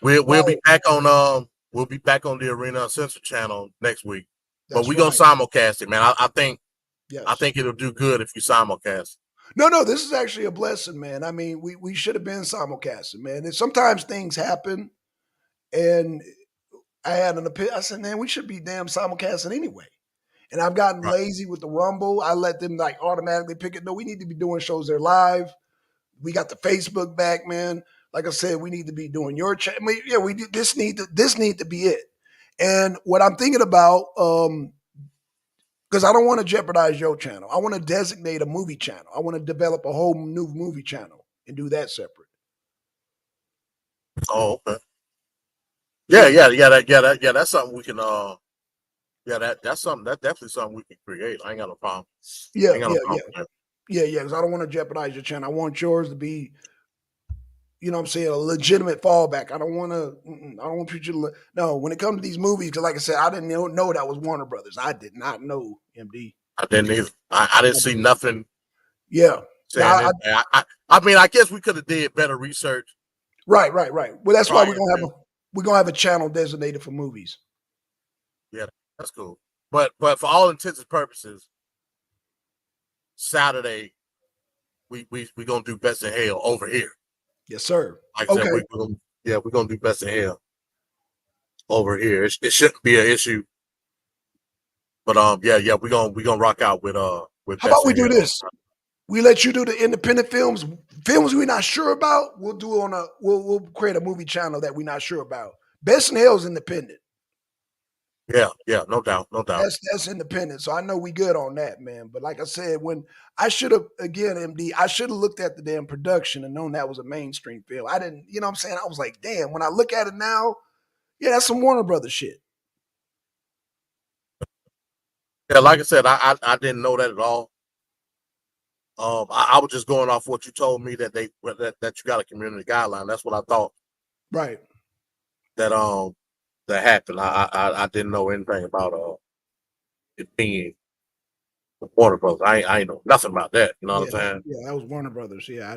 We'll be back on the Arena Central channel next week. But we're gonna simulcast it, man. I think it'll do good if you simulcast. No, this is actually a blessing, man. I mean, we should have been simulcasting, man. And sometimes things happen, and I had an opinion. I said, man, we should be damn simulcasting anyway. And I've gotten lazy with the Rumble. I let them like automatically pick it. No, we need to be doing shows there live. We got the Facebook back, man. Like I said, we need to be doing your chat. I mean, yeah, we do. This need to be it. And what I'm thinking about, because I don't want to jeopardize your channel. I want to designate a movie channel. I want to develop a whole new movie channel and do that separate. Oh, okay. Yeah. That's something we can. That's something. That's definitely something we can create. I ain't got no problem. Yeah. Because I don't want to jeopardize your channel. I want yours to be, you know what I'm saying, a legitimate fallback. I don't want you to, no, when it comes to these movies, because like I said, I didn't know that was Warner Brothers. I did not know, MD. I didn't either. I didn't see nothing. Yeah. I mean, I guess we could have did better research. Right. Well, that's why we're gonna have a channel designated for movies. Yeah, that's cool. But for all intents and purposes, Saturday, we gonna do Best in Hell over here. Yes, sir. Like I said, we're gonna do Best in Hell over here. It shouldn't be an issue. But we're gonna rock out with How about we do this? We let you do the independent films we're not sure about. We'll do we'll create a movie channel that we're not sure about. Best in Hell is independent. Yeah, no doubt. That's independent. So I know we good on that, man. But like I said, when I should have, again, MD, I should have looked at the damn production and known that was a mainstream film. I didn't, you know what I'm saying? I was like, damn, when I look at it now, yeah, that's some Warner Brothers shit. Yeah, like I said, I didn't know that at all. I was just going off what you told me that that you got a community guideline. That's what I thought. Right. That happened. I didn't know anything about it being Warner Brothers. I ain't know nothing about that. You know what I'm saying? Yeah, that was Warner Brothers. Yeah,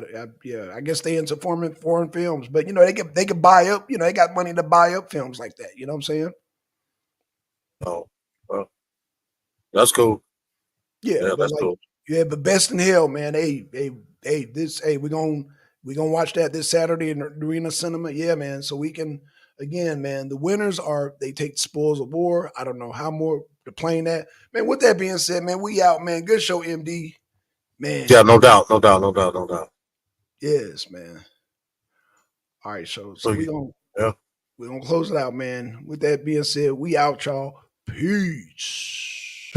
I guess they into forming foreign films, but you know they could buy up. You know they got money to buy up films like that. You know what I'm saying? Oh, well, that's cool. Yeah, that's cool. Yeah, but Best in Hell, man. Hey, we're gonna watch that this Saturday in the Arena Cinema. Yeah, man. So we can, again, man, the winners they take the spoils of war. I don't know how more to play that. Man, with that being said, man, we out, man. Good show, MD. Man. Yeah, no doubt. Yes, man. All right, so we're gonna close it out, man. With that being said, we out, y'all. Peace.